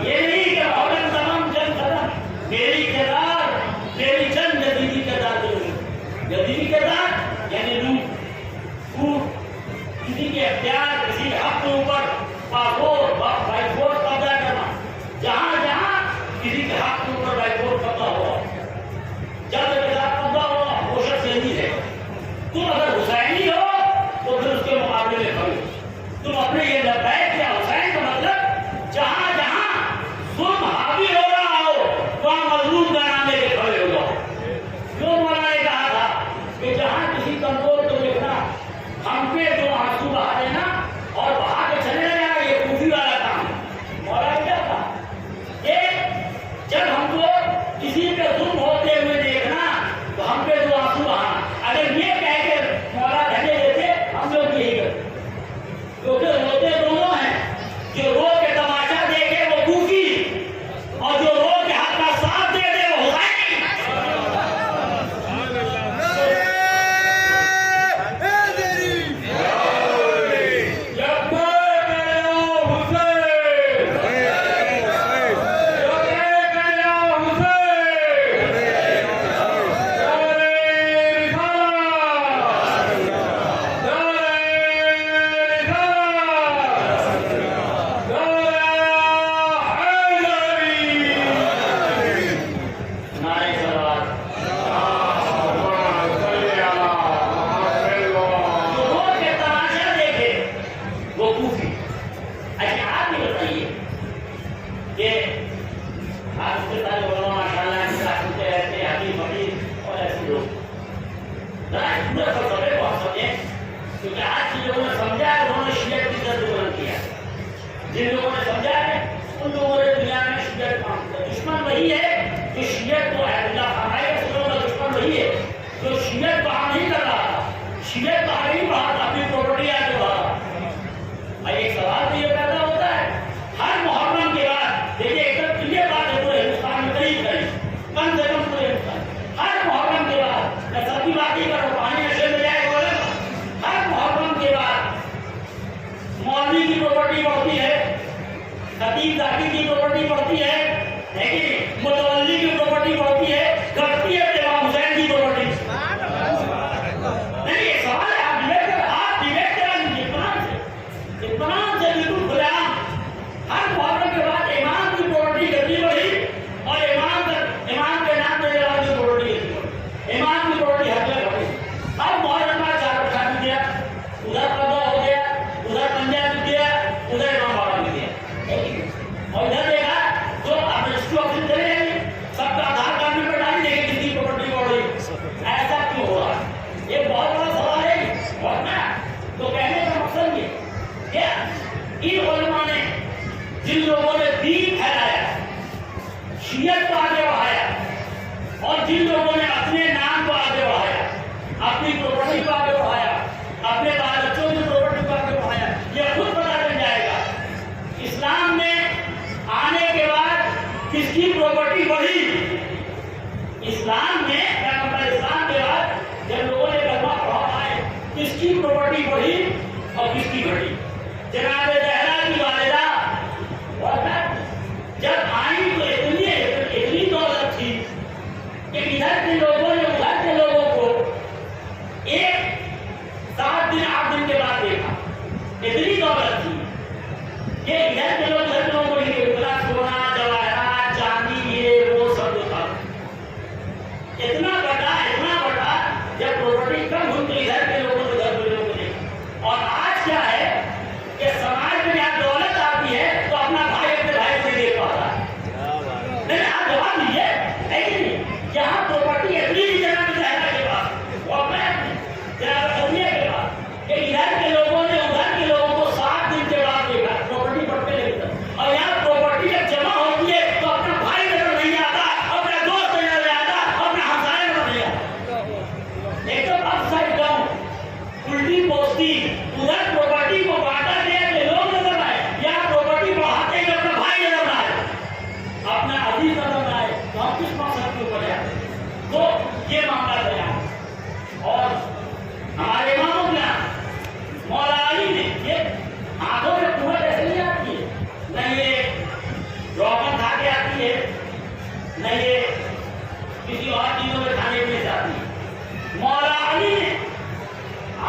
یہ نہیں کہ محرم تمام جنگ ختم. میری کردار میری جنگ یزیدی کردار کے لوگ. یزیدی کردار یعنی لوٹ پھوٹ، کسی کے اختیار کسی حق کے اوپر بائی فورس قبضہ کرنا. جہاں جہاں کسی کے حق کے اوپر بائی فورس قبضہ ہوا، جب کے ساتھ قبضہ ہوا وہ شخص یزید ہے. تم اگر حسینی ہو تو پھر اس کے مقابلے میں کھڑے. تم اپنے یہ لبیک کیا حسین کا مطلب جہاں جہاں ظلم حاوی ہو رہا ہو وہاں مظلوم کا نام لے کے کھڑے ہو جاؤ. جو مولانا نے کہا تھا کہ جہاں کسی کمزور کو دیکھنا ہم پہ جو آنسو بہا دینا اور بہا کے چلے جانا. یہ کوفی ذاتی کی پراپرٹی بڑھتی ہے کہ نہیں؟ متولی کی پراپرٹی بڑھتی ہے، گھٹتی ہے امام حسین کی پراپرٹی۔ نہیں، یہ سوال ہے، آپ ڈیبیٹ کرا لیجیے اطمینان سے بالکل کھلے عام۔ ہر محرم کے بعد امام کی پراپرٹی گھٹتی بڑھی اور امام کے نام پہ امام کی پراپرٹی گھٹتی بڑھی، امام کی پراپرٹی ہر جگہ بڑھی۔ اب محرم کا چار رکھا بھی دیا، ادھر قضا ہو گیا، ادھر پنجہ بھی دیا، ادھر امام باڑہ بھی دیا، اور ادھر دیکھا جو آپ رجسٹری آفس چلے جائیں سب کا آدھار کارڈ بھی بٹائی دیکھیں کس کی پراپرٹی بڑھ رہی، ایسا کیوں ہو رہا ہے؟ یہ بہت بڑا سوال ہے، اور نا تو کہنے کا مقصد یہ کہ ان علماء نے جن لوگوں نے دین پھیلایا، شیعت کو آگے بڑھایا، اور جن لوگوں نے اپنے نام کو آگے بڑھایا، اپنی پراپرٹی کو آگے بڑھایا، اپنے بال بچوں کی پراپرٹی کو آگے بڑھایا، یہ خود پتہ چل جائے گا اسلام میں آنے کے بعد کس کی پراپرٹی بڑھی۔ اسلام میں کیا مطلب، اسلام کے بعد جب لوگوں نے کلمہ پڑھا ہے کس کی پراپرٹی بڑھی اور کس کی گھٹی۔ جناب زہرا کی والدہ جب آئی تو اتنی دولت تھی کہ ادھر کے لوگوں نے ادھر کے لوگوں کو ایک 7 دن 8 دن کے بعد دیکھا، اتنی دولت تھی کہ ادھر کے لوگوں کو اتنا سونا جواہرات چاندی یہ وہ سب تھا، اتنا بڑا جب پراپرٹی کم ہوئی تو ادھر کے لوگوں نے ادھر کے لوگوں کو دیکھا۔ اور آج کیا ہے کہ سماج میں جہاں دولت آتی ہے تو اپنا بھائی اپنے بھائی سے دیکھ پاتا ہے۔ نہیں آپ جواب دیجیے ہے کہ نہیں، یہاں پراپرٹی اتنی بھی جناب زہرا کے پاس اور میں جناب سمیہ کے پاس کہ ادھر کے لوگوں نے ادھر کے لوگوں کو 7 دن کے بعد دیکھا، پراپرٹی بڑھتے لگتا ہے، اور یہاں پراپرٹی جب جمع ہوتی ہے تو اپنا بھائی نظر نہیں آتا، اپنا دوست نظر نہیں آتا، اپنا ہمسائے نظر نہیں آتا۔ ایک تو اپ سائڈ ڈاؤن الٹی پوستی، ادھر پراپرٹی کو بانٹا گیا کہ لوگ نظر آئے، یہاں پراپرٹی بڑھاتے ہیں کہ اپنا بھائی نظر نہ آئے، اپنا عزیز نظر نہ آئے، تو ہم کس مقصد کے اوپر جاتے ہیں؟ تو یہ معاملہ ہے یہاں۔ اور ہمارے اماموں کے یہاں مولا علی نے یہ آنکھوں میں قوت ایسے نہیں آتی ہے، نہ یہ روغن کھا کے آتی ہے، نہ یہ کسی اور چیزوں میں کھانے پینے سے آتی ہے۔ مولا علی نے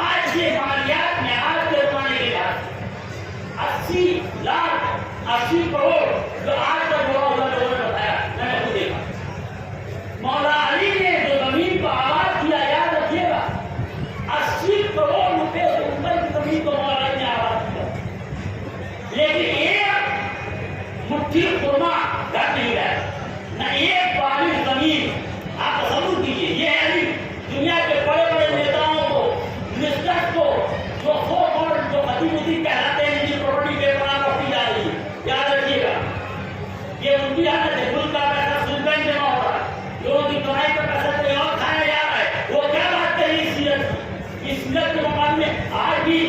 آج کے مالیات میں آج کے زمانے کے بعد 80 لاکھ 80 کروڑ جو آج تک ہوا ہوا لوگوں نے بتایا، میں نے خود دیکھا۔ مولا علی نے جو زمین کو آباد کیا، یاد رکھیے گا 80 کروڑ روپے سے اوپر کی زمین کو مولا علی نے آباد کیا، لیکن ایک مٹھی خرما گھر نہیں رہا، نہ ایک باغی زمین۔ آپ تصور کیجیے، یہ ہے دنیا کے بڑے بڑے نیتاؤں کو، منسٹرز کو، جو جو خطیب وطیب کہلاتے ہیں، جن کی پراپرٹی بے پناہ رکھی جا رہی ہے، یاد رکھیے گا یہ ان کی عادت ہے، ملک کا پیسہ سود بینک جمع ہو رہا ہے، لوگوں کی کمائی کا پیسہ کوئی اور کھایا جا رہا ہے۔ وہ کیا بات کر رہی ہے سیرت کی؟ اس سیرت کے مقابلے میں آج بھی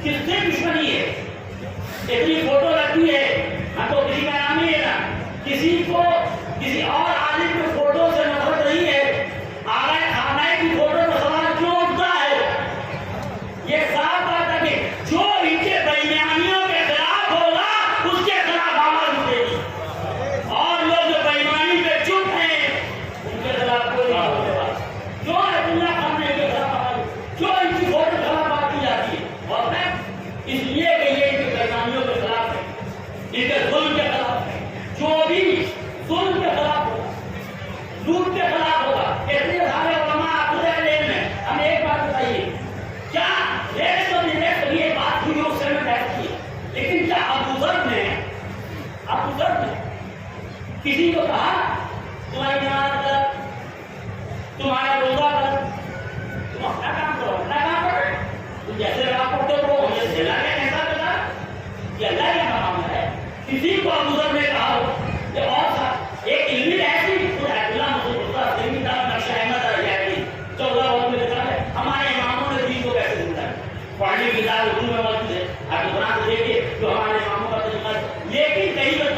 کس سے دشمنی ہے؟ اتنی فوٹو رکھی ہے، ہم تو کسی کا نام نہیں ہے نا، کسی کو کسی اور عالم کے فوٹو سے نفرت نہیں ہے، آرائے خامنہ کی فوٹو پر سوال کیوں اٹھتا ہے؟ یہ صاف بات ہے کہ جو ان کے بےایمانیوں کے خلاف ہوگا اس کے خلاف آواز اٹھے گی، اور لوگ جو بےایمانی پہ چپ ہیں ان کے خلاف کوئی نہیں ہونے والا۔ جو اللہ خامنہ کے خلاف آواز، جو ان کی فوٹو کے خلاف بات کی جاتی ہے، اور میں اس لیے کہ یہ ان کے بےایمانیوں کے خلاف ہے، ان کے ظلم کے خلاف ہے، جو بھی ظلم کے خلاف ہوگا، لوٹ کے خلاف ہوگا۔ اتنے سارے علماء خود علم میں ہمیں ایک بات بتائیے، کیا ریٹ تو یہ بات ہوئی اس سے میں بحث کی، لیکن کیا ابو ذر نے کسی کو کہا تمہاری نماز غلط، تمہارا روزہ غلط، تم اپنا کام کرو، اپنا کام کرو، تم جیسے آپ پڑھتے ہو جیسے اللہ نے کیسا بتا، یہ اللہ کا معاملہ ہے۔ کسی کو ابو ذر نے کہا ہو کہ اور ساتھ ایک علمی ایسی اللہ نقشہ احمد رجائی 14 میں لکھا ہے، ہمارے اماموں نے دین کو کیسے زندہ ہے، پڑھنے کی کتاب اردو میں موجود ہے، آپ قرآن کو دیکھیے جو ہمارے اماموں کا طریقہ ہے۔ لیکن کہیں پر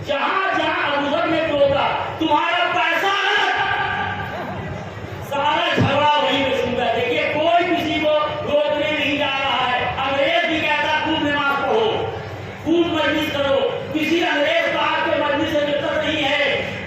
جہاں جہاں ابو ذر نے ٹوکا تمہارا پیسہ غلط،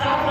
7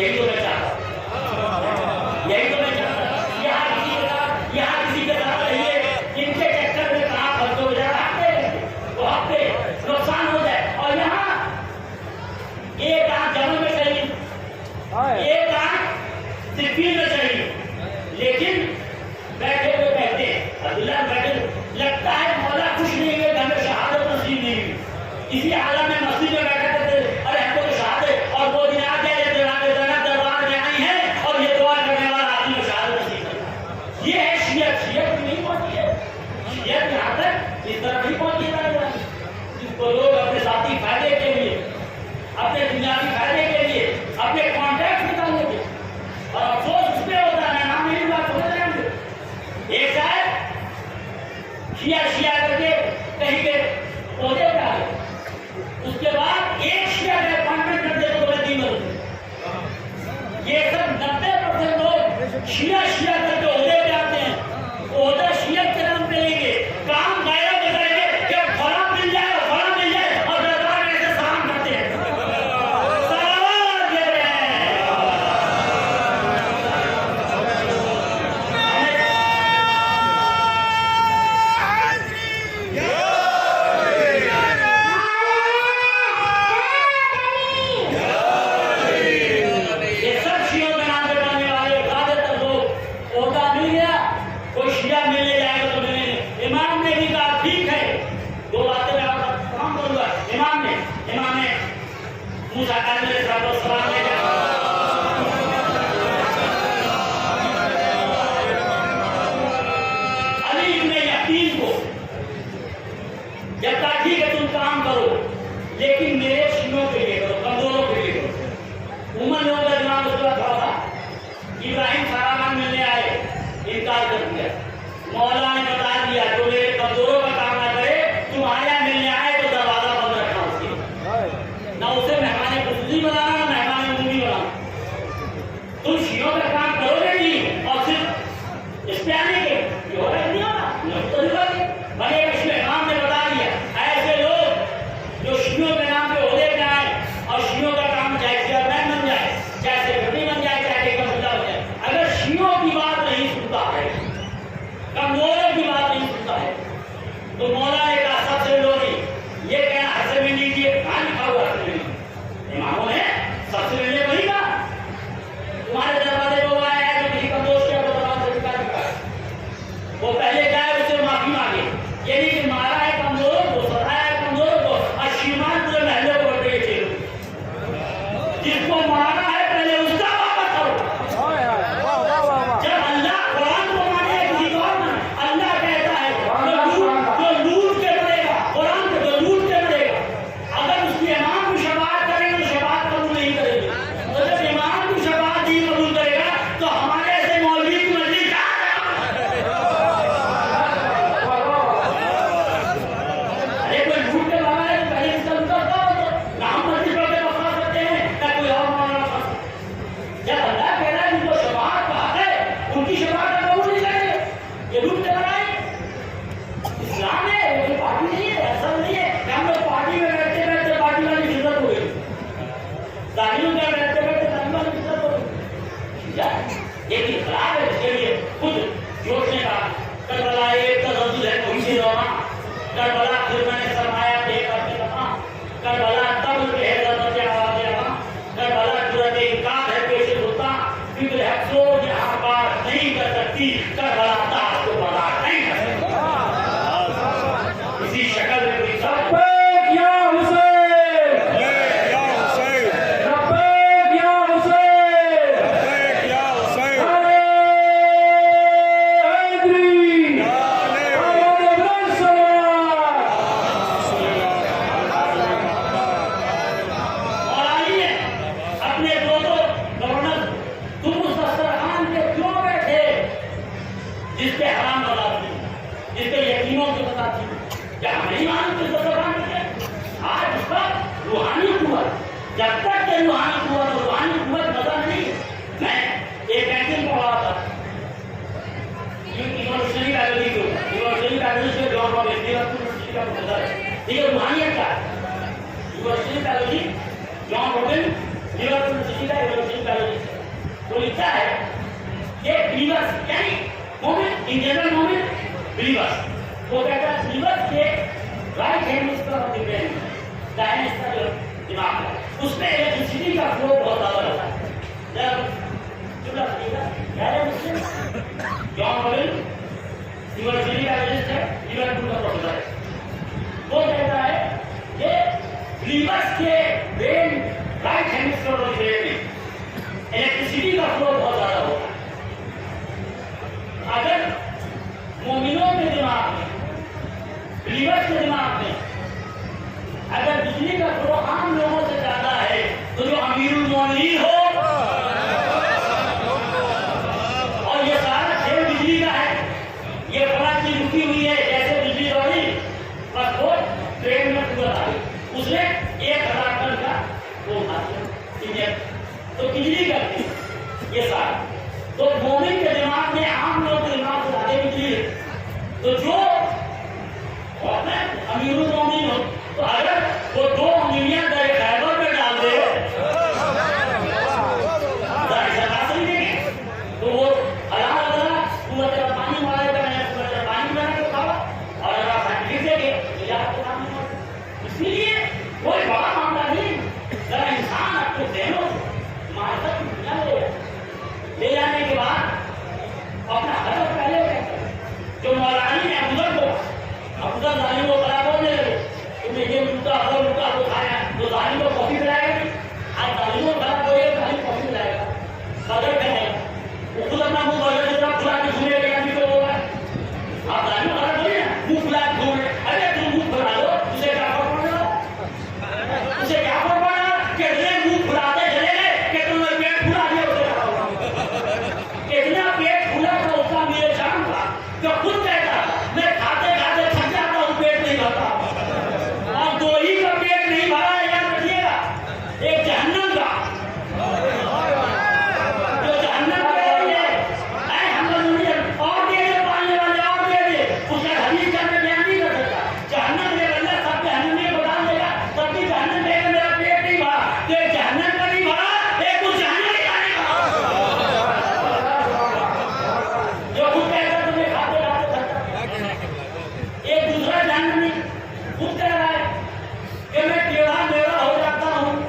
یہی تو میں چاہتا ہوں، یہی تو میں چاہتا ہوں. یہاں کسی کے ساتھ رہیے، ان کے چکر میں کہاں خرچ ہو جائے، آپ پہ نقصان ہو جائے. اور یہاں ایک آنکھ جنم میں شہید، ایک آنکھ صفین میں شہید، لیکن بیٹھے ہوئے کہتے ہیں عبداللہ بیٹھے لگتا ہے مولا خوش نہیں ہوئے کہ ہمیں شہادت نصیب نہیں ہوئی. اسی عالم میں مسجد میں بیٹھا کرتے ارے ہم کو تو شہادت، اور وہ دن آ گئے دربار میں آئی ہے اور یہ دعا کرنے والا آدمی کو شہادت نصیب کرتا. یہ ہے شیعت. شیعت نہیں پہنچی ہے، شیعت یہاں تک اس طرح نہیں پہنچی ہے جس کو لوگ اپنے ذاتی فائدے کے لیے، اپنے دنیاوی فائدے کے لیے، اپنے کانٹیکٹ نکالنے کے، اور افسوس اس پہ ہوتا ہے. نام نہیں بات سمجھ رہے ہیں. ایک صاحب شیعہ کر کے کہیں کے عہدے پہ آ گئے، اس کے بعد ایک شیعہ کا اپوائنٹمنٹ کر دے تو میں دین میں. یہ سب 90% لوگ شیعہ کر کے عہدے پہ آتے ہیں، عہدہ شیعہ کے نام پہ لیں گے، کام غیروں پہ کریں گے کہ فلاں مل جائے اور فلاں مل جائے، اور دربار میں ایسے سلام کرتے ہیں، سلام دے رہے ہیں. یہ سب شیعوں کے نام پہ بننے والے زیادہ تر لوگ عہدہ مل گیا، کوئی شیعہ ملنے جائے گا تو ملنے نہیں. امام نے بھی کہا ٹھیک ہے، دو باتیں میں آپ کو تمام کروں گا. امام نے موسیٰ علیہ السلام نے کہا علی ابن یقین کو جب کہا ٹھیک ہے تم کام کرو لیکن میرے شیعوں کے لیے کرو، کمزوروں کے لیے کرو. عمر نے ہوگا امام اس کا تھا ابراہیم سارامان ملنے آئے، انکار کر دیا. مولا نے بتا دیا جو میرے کمزوروں کا کام نہ کرے، تمہارے یہاں ملنے آئے تو دروازہ بند رکھنا اس کے، نہ اسے مہمان خصوصی بنانا نہ مہمان عمومی بنانا. تم شیعوں کا کام کرو گے نہیں اور صرف اس پہ آنے کے یہ ہو رہا نہیں ہونا بنے گا. اس میں امام نے بتا دیا ایسے لوگ جو شیعوں کے نام پہ عہدے پہ آئے اور شیعوں کا کام چاہے چیئرمین بن جائے، چاہے سیکرٹری بن جائے، چاہے ایک مسئلہ ہو جائے، اگر شیعوں کی بات نہیں سنتا ہے، کمزوروں کی بات نہیں سنتا ہے، تو مولا نے کہا سب سے لو نہیں. یہ کہنا حسن میں لیجیے، کہاں لکھا ہوا حسن میں لیجیے؟ اماموں نے سب سے پہلے وہی کہا. تمہارے دروازے کو آیا ہے جو کسی کمزور کیا وہ دروازے سے نکال چکا ہے، وہ پہلے جائے اس سے معافی مانگے. یہ نہیں کہ مارا ہے کمزوروں کو، سدایا ہے کمزوروں کو اور شیمان پورے محلے کو بڑھ کے چلو. جس کو مارا ہے پہلے اس کا واپس کرو. جب اللہ قرآن کو مانے کسی کو اور مانے، اللہ کہتا ہے جو لوٹ کے مرے گا، قرآن کو جو لوٹ کے مرے گا، اگر اس کی امام کی شفاعت کریں گے تو شفاعت قبول نہیں کرے گی. تو جب امام کی شفاعت نہیں قبول کرے گا تو ہمارے ایسے مولوی کی مرضی کیا ہے؟ ارے کوئی لوٹ کے مارا ہے تو پہلے اس کا اترتا ہو نہ ہم مرضی پڑھ کے بخا سکتے ہیں نہ کوئی اور مولانا بخا سکتے. جب اللہ کہہ رہا ہے جن کو شفاعت کا حق ہے ان کی شفاعت قبول نہیں کریں گے، یہ لوٹ کے لڑائیں. اسلام ہے، وہ پارٹی نہیں ہے، ایسا نہیں ہے کہ ہم لوگ پارٹی میں بیٹھتے بیٹھتے پارٹی والی شدت ہو گئی، تعلیم میں بیٹھتے بیٹھتے تعلیم والی شدت ہو گئی. یہ انقلاب ہے اس کے لیے خود سوچنے کا. کربلا ایک تزلزل ہے کوئی سی رونا، کربلا پھر میں نے سرمایا دیکھ کر کے کہا، کربلا تب ہے حضرت آواز یہاں، کربلا جرت انکار ہے پیش ہوتا، فکر ہے افسوس یہاں بات نہیں کر سکتی، کربلا تاج کو برداشت نہیں کر سکتی. اسی شکل میں کوئی سب لبیک یا حسین، لبیک یا حسین، ارے حیدری، آواز بلند سلام. اور آئیے اپنے دو گورنر، تم اس دسترخوان پہ کیوں بیٹھے جس پہ حرام بتاتی، جس پہ یتیموں کی بتاتی؟ کیا ہم نہیں مانتے دسترخوان پہ؟ آج اس پر روحانی قوت، جب تک کہ روحانی قوت اور روحانی قوت مزہ نہیں. میں ایک کینٹین پڑھ رہا تھا یونیورسٹی کالونی کو، یونیورسٹی کالونی سے جان رابرٹس یونیورسٹی کا پروفیسر ہے. ٹھیک ہے، روحانیت کا یونیورسٹی کالونی، جان رابرٹس یونیورسٹی کا یونیورسٹی کالونی ریورس، وہ کہتا ہے ریورس کے رائٹ ہینڈ اس کا ڈپینڈ دائیں اس کا جو دماغ ہے اس میں الیکٹریسٹی کا فلو بہت زیادہ رہتا ہے. جب چلا کہہ رہے مسلم جان مولل یونیورسٹی کا رجسٹر ہے، لیورپول کا پروفیسر ہے، وہ کہتا ہے کہ ریورس کے brain right hemisphere of brain میں الیکٹریسٹی کا فلو بہت زیادہ ہوتا ہے. اگر مومنوں کے دماغ میں بلیورس کے دماغ میں اگر بجلی کا فلو عام لوگوں سے زیادہ ہے تو جو امیر المومنین ہو اور یہ سارا کھیل بجلی کا ہے، یہ بڑا چیز رکی ہوئی ہے جیسے بجلی دوڑی بس وہ ٹرین میں پورا آئی اس نے 1000 ٹن کا وہ انجن تو بجلی کرتی یہ سارا. تو مومن کے دماغ میں عام لوگ کے دماغ سے زیادہ بجلی ہے. تو جو امیر المومنین ہو تو اگر وہ 2 انگلیاں در خیبر میں ڈال دے تو وہ اللہ تعالیٰ قوت پانی مارے گا، میں قوت پانی بنا کے کھاؤ اور اگر آپ سائنٹسٹ دیں گے تو یہ آپ کو کام نہیں ہوگا. اس لیے کوئی بڑا معاملہ نہیں، ذرا انسان اپنے ذہنوں سے معرفت لے جانے کے بعد اپنا ہدف پہلے کرتا ہے. جو مولانا نے افضل کو افضل ظالم کو برابر بولنے لگے تمہیں یہ ملتا افضل ملتا وہ کھایا تو ظالم کو کافی پلائے گا نہیں. آج ظالم کو برابر ہوئے ظالم کافی پلائے گا صدر کہے گا وہ خود اپنا منہ بڑھے سے طرح کھلا کے سنے گا بھی تو ہوگا. آپ ظالم برابر بولے نا منہ کھلا کے گھوم رہے ارے تم منہ کھلا دو اسے کیا فرق پڑ رہا اسے کیا فرق پڑ رہا کہ اتنے منہ کھلاتے چلے گئے کہ تم نے پیٹ کھلا دیا اسے کیا ہوگا. اتنا پیٹ کھلا تھا اس کا میرے جان کا کہ خود کہتا میں کھاتے کھاتے تھک جاتا ہوں پیٹ نہیں بھرتا اور 2 ہی کا پیٹ نہیں بھرا ہے. یاد رکھیے گا ایک جہنم کا جو جہنم کے لیے اے ہم لوگ اور دے دے پالنے والے اور دے دے اس کا حدیث کا میں بیان نہیں کر سکتا. جہنم دے اللہ سب جہنم میں بتا دے گا تب بھی جہنم دے گا میرا پیٹ نہیں بھرا تو ایک جہنم کا نہیں بھرا ایک اس جہنم کے جانے کا جو خود کہتا تمہیں کھاتے کھاتے تھکتا. ایک دوسرا جہنم نہیں خود کہہ رہا ہے کہ میں ٹیڑھا میڑا ہو جاتا ہوں،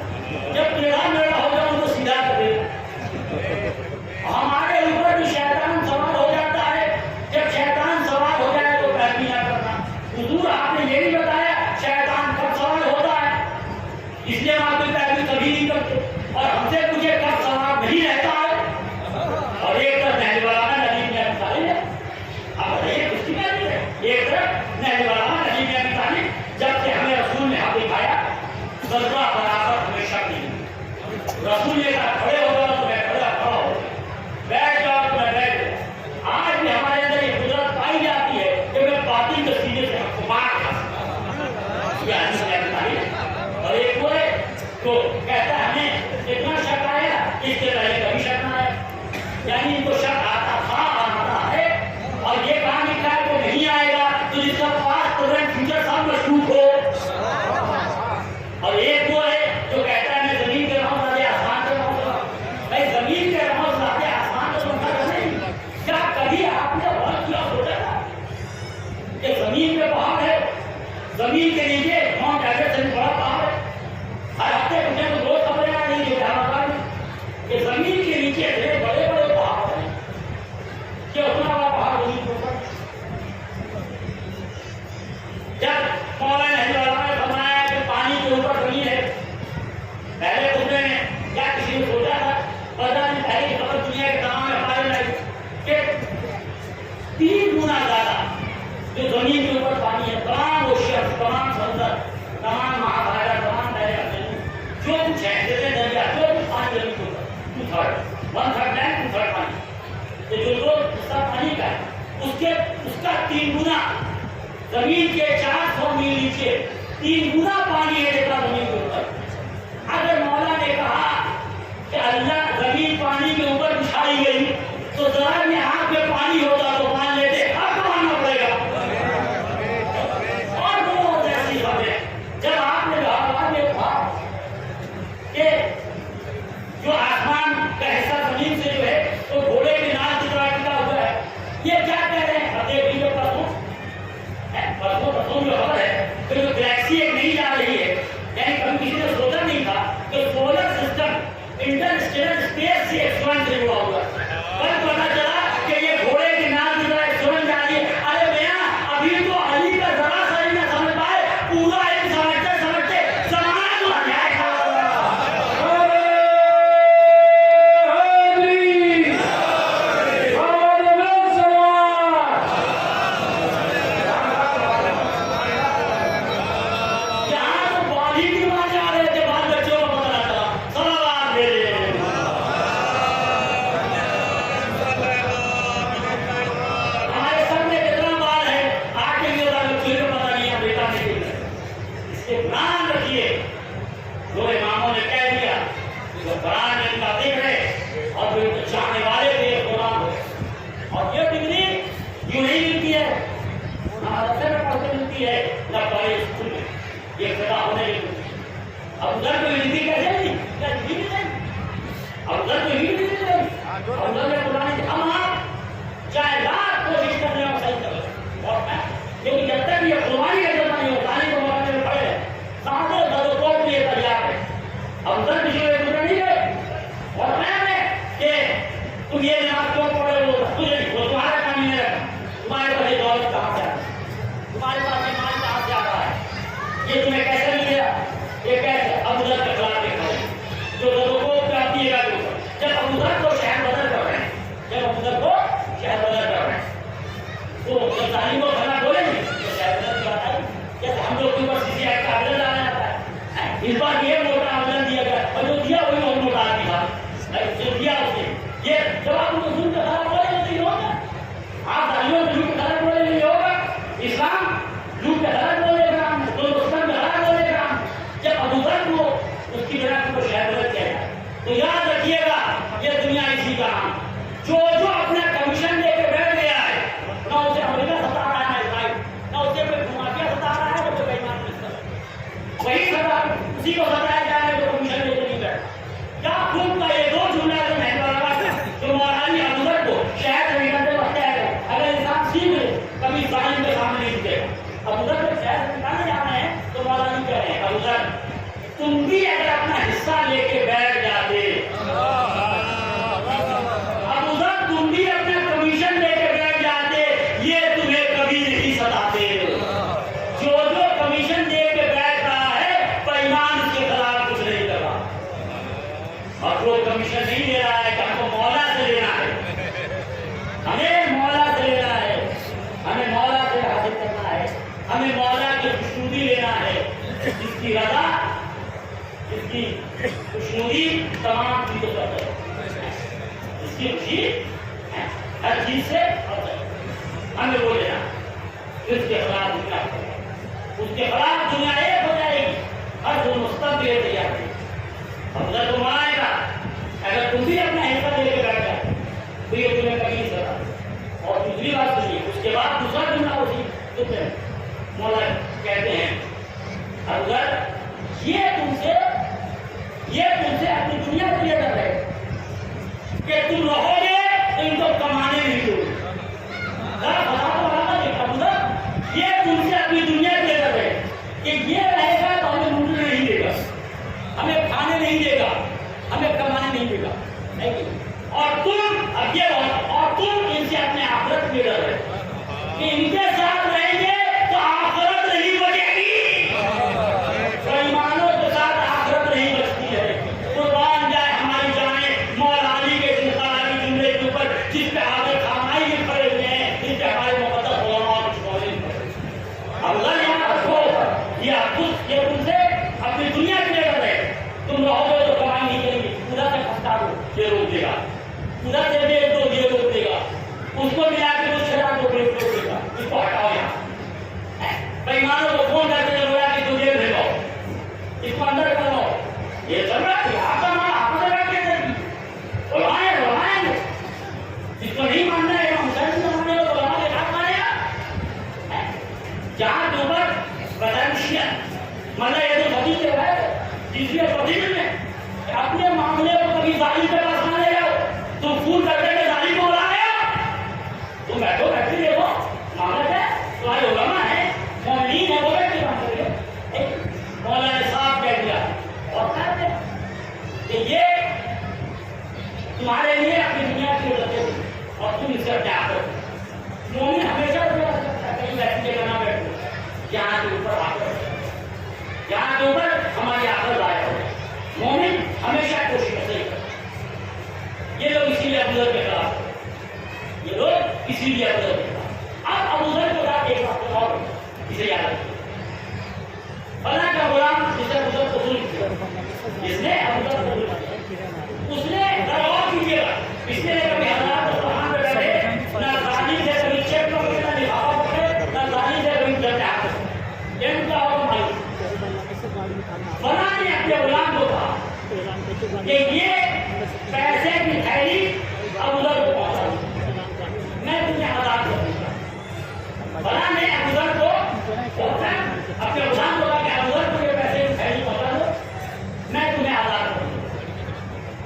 جب ٹیڑھا میڑا ہو جاؤں تو سیدھا کر دے. ہمارے اوپر بھی شیطان سوار ہو جاتا ہے، جب شیطان سوار ہو جائے تو پیروی نہ کرنا. حضور آپ نے یہ نہیں بتایا شیطان کب سوار ہوتا ہے اس لیے ہم آپ کی پیروی کبھی نہیں کرتے اور ہم سے پوچھے کب سوار نہیں رہتا ہے. اور ایک طرف نہج البلاغہ نبی میں مثالیں ہیں آپ بتائیے کس کی پیروی ہے. ایک طرف نہج البلاغہ نبی میں مثالیں جب سے ہمیں رسول نے ہاتھ دکھایا ذرہ برابر ہمیں شک نہیں. رسول نے کہا کھڑے ہو جاؤ تو میں کھڑا ہو، بیٹھ جاؤ تو میں بیٹھ جاؤں. آج بھی ہمارے اندر یہ قدرت پائی جاتی ہے کہ میں باطل کے سینے سے ہم کو مار کھا سکتا. یہ حدیث میں بتائی ہے. اور ایک وہ ہے تو کہتا ہے ہمیں اتنا شک آیا اس کے پہلے کبھی شک نہ آیا. یعنی ان کو شک آتا تھا آتا ہے اور یہ کہاں لکھا ہے کہ نہیں آئے گا تو جس کا پاس پریزنٹ فیوچر سب مشکوک ہو. اور ایک وہ ہے جو کہتا ہے میں زمین کے رہوں زیادہ آسمان کے رہوں. بھائی زمین کے رہوں زیادہ آسمان کے رہوں نہیں. کیا کبھی آپ نے غور کیا سوچا تھا کہ زمین پہ پہاڑ ہے، زمین کے نیچے ماؤنٹ ایورسٹ سے بڑا پہاڑ ہے. ہر ہفتے مجھے تو 2 خبریں آ رہی ہیں کہ زمین کے نیچے اتنے بڑے بڑے پہاڑ ہیں کہ اتنا بڑا پہاڑ زمین کے اوپر. جب مولانا نہج البلاغہ نے فرمایا کہ پانی کے اوپر زمین ہے، پہلے خطبے میں کیا کسی نے سوچا تھا پتا نہیں پہلی خبر دنیا کے تمام اخبار میں آئی کہ 3 گنا زیادہ جو زمین کے اوپر پانی ہے، تمام اوشین تمام سمندر تمام مہاساگر تمام دریا جو کچھ ہے جیسے دریا جو کچھ پانی زمین کے اوپر 2/3 1/3 لینڈ 2/3 پانی. تو جو حصہ پانی کا ہے اس کا 3 گنا زمین کے 400 میل نیچے 3 گنا پانی ہے جتنا زمین کے اوپر. اگر مولا نے کہا کہ اللہ زمین پانی کے اوپر بچھائی گئی تو ذرا میں ہاتھ میں پانی ہوتا تو مان لیتے اب ماننا پڑے گا. اور وہ ایسی خبریں جب آپ نے کہا کہ جو آسمان کا حصہ زمین سے جو ہے وہ گھوڑے کے نال کی طرح ٹکا ہوا ہے، یہ کیا کہہ رہے ہیں؟ دیکھ لیجیے ابوذر نے قربانی ہم آپ چاہے لاکھ کوشش کرنے میں صحیح کریں اور میں کیونکہ جب تک یہ قربانی کا جمع نہیں ہوتا نہیں تو موقع میں پڑے ساتھ درد کو لیے تیار ہے ابوذر بھی جو گزر نہیں گئے اور میں کہ تم یہ نماز کیوں پڑھے ہو تجھے وہ تمہارا کام نہیں رکھا تمہارے پاس یہ دولت کہاں سے آ رہا ہے تمہارے پاس یہ مال کہاں سے آ رہا ہے یہ تمہیں کیسے مل گیا یہ کیسے ابوذر کے خلاف دیکھا جو درد کو آتی ہے جب ابوذر کو شہر بدل کر رہے ہیں جب ابوذر کو شہر بدل کر رہے ہیں تو جب ظالم کو کھانا بولے نہیں تو شہر بدل کر رہا ہے جیسے ہم لوگ کے اوپر سی ایکٹ کا آویدن لانا جاتا ہے اس بار یہ موٹا آویدن دیا گیا اور جو دیا وہی اور موٹا آدمی تھا جو دیا اس نے یہ جب آپ کو ظلم کا خراب بولے تو یہ ہوگا آپ ظالموں سے جھوٹ کا خراب بولے نہیں ہوگا اسلام جھوٹ کا خراب بولے گا تو مسلم کا خراب بولے گا جب ابوذر کو اس کی بنا کو شہر بدل کیا جائے تو یاد رکھیے گا یہ دنیا اسی کا نام جو اپنا کمیشن لے کے بیٹھ گیا ہے نہ اسے امریکہ ستا رہا ہے اسرائیل نہ اسے کوئی گھماکیا ستا رہا ہے تو کوئی ایمان نہیں کرتا وہی ستا اسی کو ستایا جا رہا ہے جو کمیشن لے کے نہیں بیٹھا کیا خود کا یہ دو جملہ ہے مہنگا لگا جو مولانا ابوذر کو شہر سے نکلتے وقت ہے اگر انسان سیکھ لے کبھی ظالم کے سامنے نہیں جھکے گا ابوذر کو شہر سے نکالنے جانا ہے تو مولانا کہہ رہے ہیں ابوذر تم بھی اگر اپنا حصہ لے کے بیٹھ جاتے ابوذر تم بھی اپنا کمیشن لے کے بیٹھ جاتے یہ تمہیں کبھی نہیں ستاتے جو کمیشن لے کے بیٹھ رہا ہے پیمان اس کے خلاف کچھ نہیں کر رہا اور وہ کمیشن نہیں دے رہا ہے کہ ہم کو مولا سے لینا ہے ہمیں مولا سے لینا ہے ہمیں مولا سے حاصل کرنا ہے ہمیں مولا کی خوشنودی لینا ہے جس کی رضا اس کی خوشنودی تمام چیزوں کا ہے اس کی خوشی ہر چیز سے ہمیں وہ لینا اس کے خلاف دنیا اس کے خلاف دنیا ایک ہو جائے گی ہر دو مستقبل ہے تیار ہے ابوذر کو منائے گا اگر تم بھی اپنا حصہ لے کے بیٹھ جائے تو یہ تمہیں کبھی نہیں سکتا اور دوسری بات سنیے اس کے بعد دوسرا جملہ ہوتی چپ ہے مولا کہتے ہیں ابوذر یہ تم سے اپنی دنیا کے لیے کر رہے کہ تم رہو گے تو ان کو کمانے نہیں دو ابوذر یہ تم سے اپنی دنیا کے لیے کر رہے کہ یہ رہے گا تو ہمیں لوٹنے نہیں دے گا ہمیں کھانے نہیں دے گا ہمیں کمانے نہیں دے گا اور تم اب یہ اور تم ان سے اپنے آخرت میں ڈر رہے کہ ان کے ساتھ رہیں گے تو آخرت نہیں بچے گی ایمانوں کے ساتھ آخرت نہیں بچتی ہے قربان جائے ہماری جانیں مولا علی کے سلطان کی جملے کے اوپر جس پہ حاضر خامائی بھی کھڑے ہوئے ہیں جس پہ ہمارے مقدس علماء کچھ مولوی کھڑے اللہ یہاں رکھو یہ تم سے اپنی دنیا کے لیے کر رہے تم رہو گے تو کمائی نہیں کریں گے ادھر سے پھنسا دو یہ روک دے گا ادھر سے بیچ دو یہ روک دے گا اس کو ملا کے کچھ چھڑا دو روک دے گا اس کو ہٹاؤ یہاں بےایمانوں کو فون کرتے ہیں بولا کہ تم یہ بھیجو اس کو اندر کرو یہ چل رہا ہے آپ کا مانا آپ سے بیٹھ کے چل بلوائیں گے جس کو نہیں ماننا ہے ہم سر سے ماننے کو بلوا کے آپ مانے گا جہاں کے اوپر پوٹینشیل مطلب یہ تو بدی کے ہے جس میں بدی میں اپنے معاملے کو کبھی ظالم کے پاس نہ لے جاؤ تم فون کر کے ظالم کو بلا گیا تم بیٹھو بیٹھے دیکھو معاملہ ہے تمہارے علماء ہیں مومنین ہیں وہ بیٹھ کے بات کریں مولا نے صاف کہہ دیا اور کہا دیا کہ یہ تمہارے لیے اپنی دنیا کی رکھے اور تم اس سے کیا کرو مومن ہمیشہ کہیں بیٹھ کے نہ بیٹھو جہاں کے اوپر آخر جہاں کے اوپر ہماری آخر لائے ہو مومن ہمیشہ کوشش صحیح کرے یہ لوگ اسی لیے ابوذر کے خلاف یہ لوگ اسی لیے ابوذر کے خلاف اب ابوذر کے ساتھ ایک بات اور اسے یاد رکھیے اللہ کا غلام جسے ابوذر کو ظلم کیا جس نے ابوذر کو ظلم کیا اس نے غور کیجیے گا اس نے کبھی حضرات سبحان پہ بیٹھے نہ ظالم سے کبھی چیک پکڑے نہ لفافہ پکڑے نہ ظالم سے کبھی گھر پہ آتے یہ ان کا اور معلوم فلاں نے اپنے غلام کو کہا کہ یہ پیسے کی تھیلی ابوذر کو پہنچا میں تمہیں آزاد کر دوں گا فلاں نے ابوذر کو اپنے غلام کو کہا کہ ابوذر کو یہ پیسے کی تھیلی پہنچا دو میں تمہیں آزاد کر دوں گا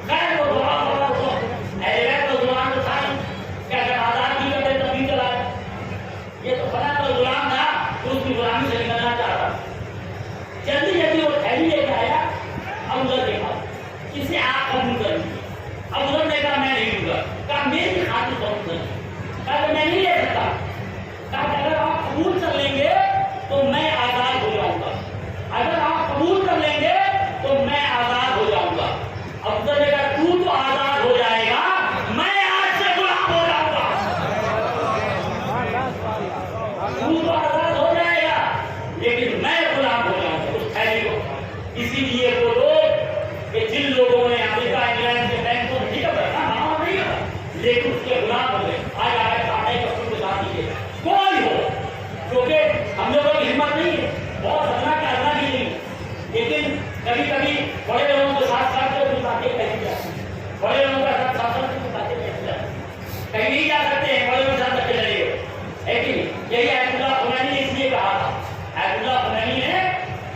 خیر وہ دعا کہا میری خاطر بہت نہیں، کہا کہ میں نہیں لے سکتا، کہا کہ اگر آپ قبول کر لیں گے تو میں آزاد ہو جاؤں گا، اگر آپ قبول کر لیں گے تو میں آزاد ہو جاؤں گا۔ افضل نے کہا تو تو آزاد ہو جائے گا، میں آج سے غلام ہو جاؤں گا۔ تو تو آزاد ہو جائے گا لیکن میں غلام ہو جاؤں گا اس تھیلی کو۔ اسی لیے وہ لوگ کہ جن لوگوں نے امریکہ انگلینڈ کے بینک کو نہیں کرا نہیں کرا لیکن اس کے غلام ہو گئے، آج آئے ساڑھے کپڑوں کے ساتھ دیجیے کوئی ہو، کیونکہ ہم لوگوں کی ہمت نہیں ہے، بہت اللہ کا اللہ کی نہیں، لیکن کبھی کبھی بڑے لوگوں کے ساتھ ساتھ کچھ باتیں کہی جاتی ہیں، بڑے لوگوں کے ساتھ ساتھ کچھ باتیں کہی جاتی ہیں، کہیں نہیں جا سکتے ہیں بڑے لوگوں کے ساتھ چلے گئے، ہے کہ نہیں؟ یہی آیت اللہ خمینی نے اس لیے کہا تھا، آیت اللہ خمینی نے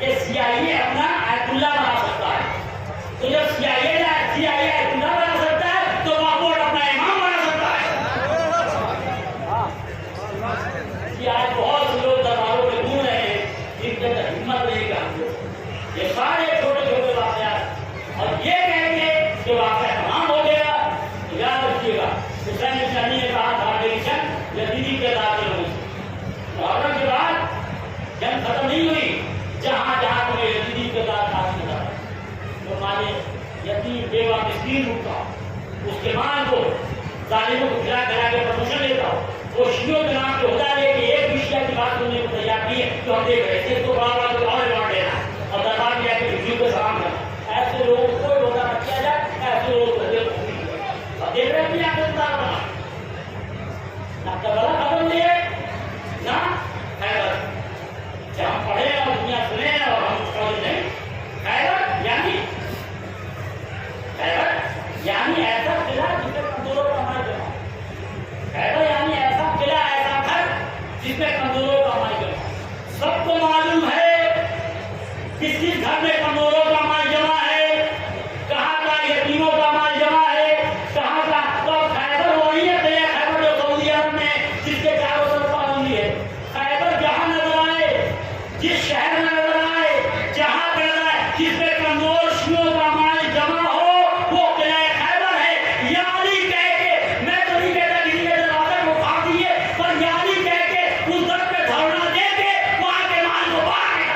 کہ CIA اپنا آیت اللہ بنا سکتا ہے، تو جب CIA آیت اللہ بنا سکتا ہے تو محمود اپنا امام بنا سکتا ہے۔ یہ آج بہت سے لوگ درباروں میں گھوم رہے ہیں جن کے اندر ہمت نہیں کرتے، یہ سارے چھوٹے چھوٹے واقعات اور یہ کہیں گے کہ واقعہ تمام ہو گیا، تو یاد رکھیے گا حسین نشانی نے کہا تھا جنگ یزیدی کے داخل محرم کے بعد جنگ ختم نہیں ہوئی، جہاں جہاں تمہیں یزیدی کے داخل تھا تو ہمارے یتیم بیوہ مسکین روکتا، اس کے مال کو ظالموں کو کھلا کھلا کے پرموشن لیتا ہو، وہ شیعوں کے نام پہ ہوتا ہے کہ ایک بھی شیعہ کی بات سننے کو تیار نہیں ہے تو ہم دیکھ رہے ہیں اس کو بڑا بڑا اور ریوارڈ دینا اور دربار میں آ کے حضور کو سلام کرنا، ایسے لوگوں کو کوئی روزہ نہ کیا جائے، ایسے لوگوں کو دل کو نہیں کیا اور دیکھ رہے ہیں کہ آپ کو بنا نہ کربلا ختم نہیں ہے نہ خیبر، کہ ہم پڑھیں اور دنیا سنیں اور ہم سمجھ نہیں، خیبر یعنی ایسا قلعہ جس میں کمزوروں کا مال جمع، خیبر یعنی ایسا قلعہ ایسا گھر جس میں کمزوروں کا مال جمع، سب کو معلوم ہے کس کس گھر میں کمزوروں کا مال جمع ہے، کہاں کا یتیموں کا مال جمع ہے، کہاں کا، تو خیبر وہی ہے خیبر جو سعودی عرب میں جس کے چاروں طرف پابندی ہے، خیبر جہاں نظر آئے، جس شہر میں نظر آئے، جہاں پہ نظر آئے جس میں کمزور شیعوں کا مال جمع ہو وہ قلعہ خیبر ہے۔ یعنی کہہ کے میں تو نہیں کہتا کسی کے دروازے کو پھاڑ دیے، پر یعنی کہہ کے اس در پہ دھرنا دے کے وہاں کے مال کو باہر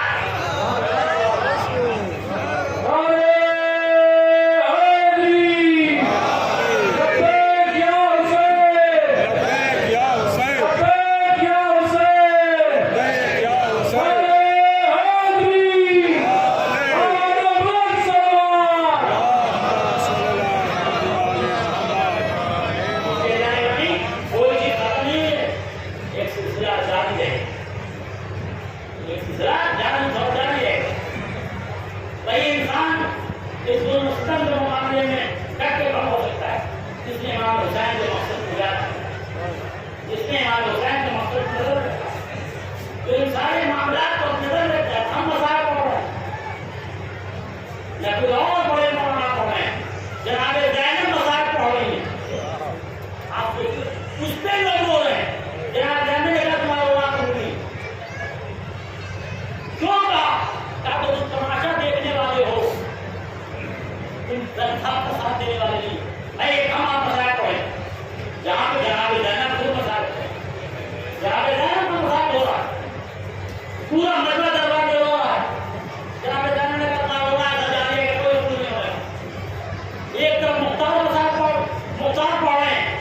پورا مجمع دربار میں ہو رہا ہے، جناب جانے نے کہا ہو رہا ہے جانے کا کوئی حکم نہیں ہو رہا، ایک طرف مختار پڑھ رہے ہیں،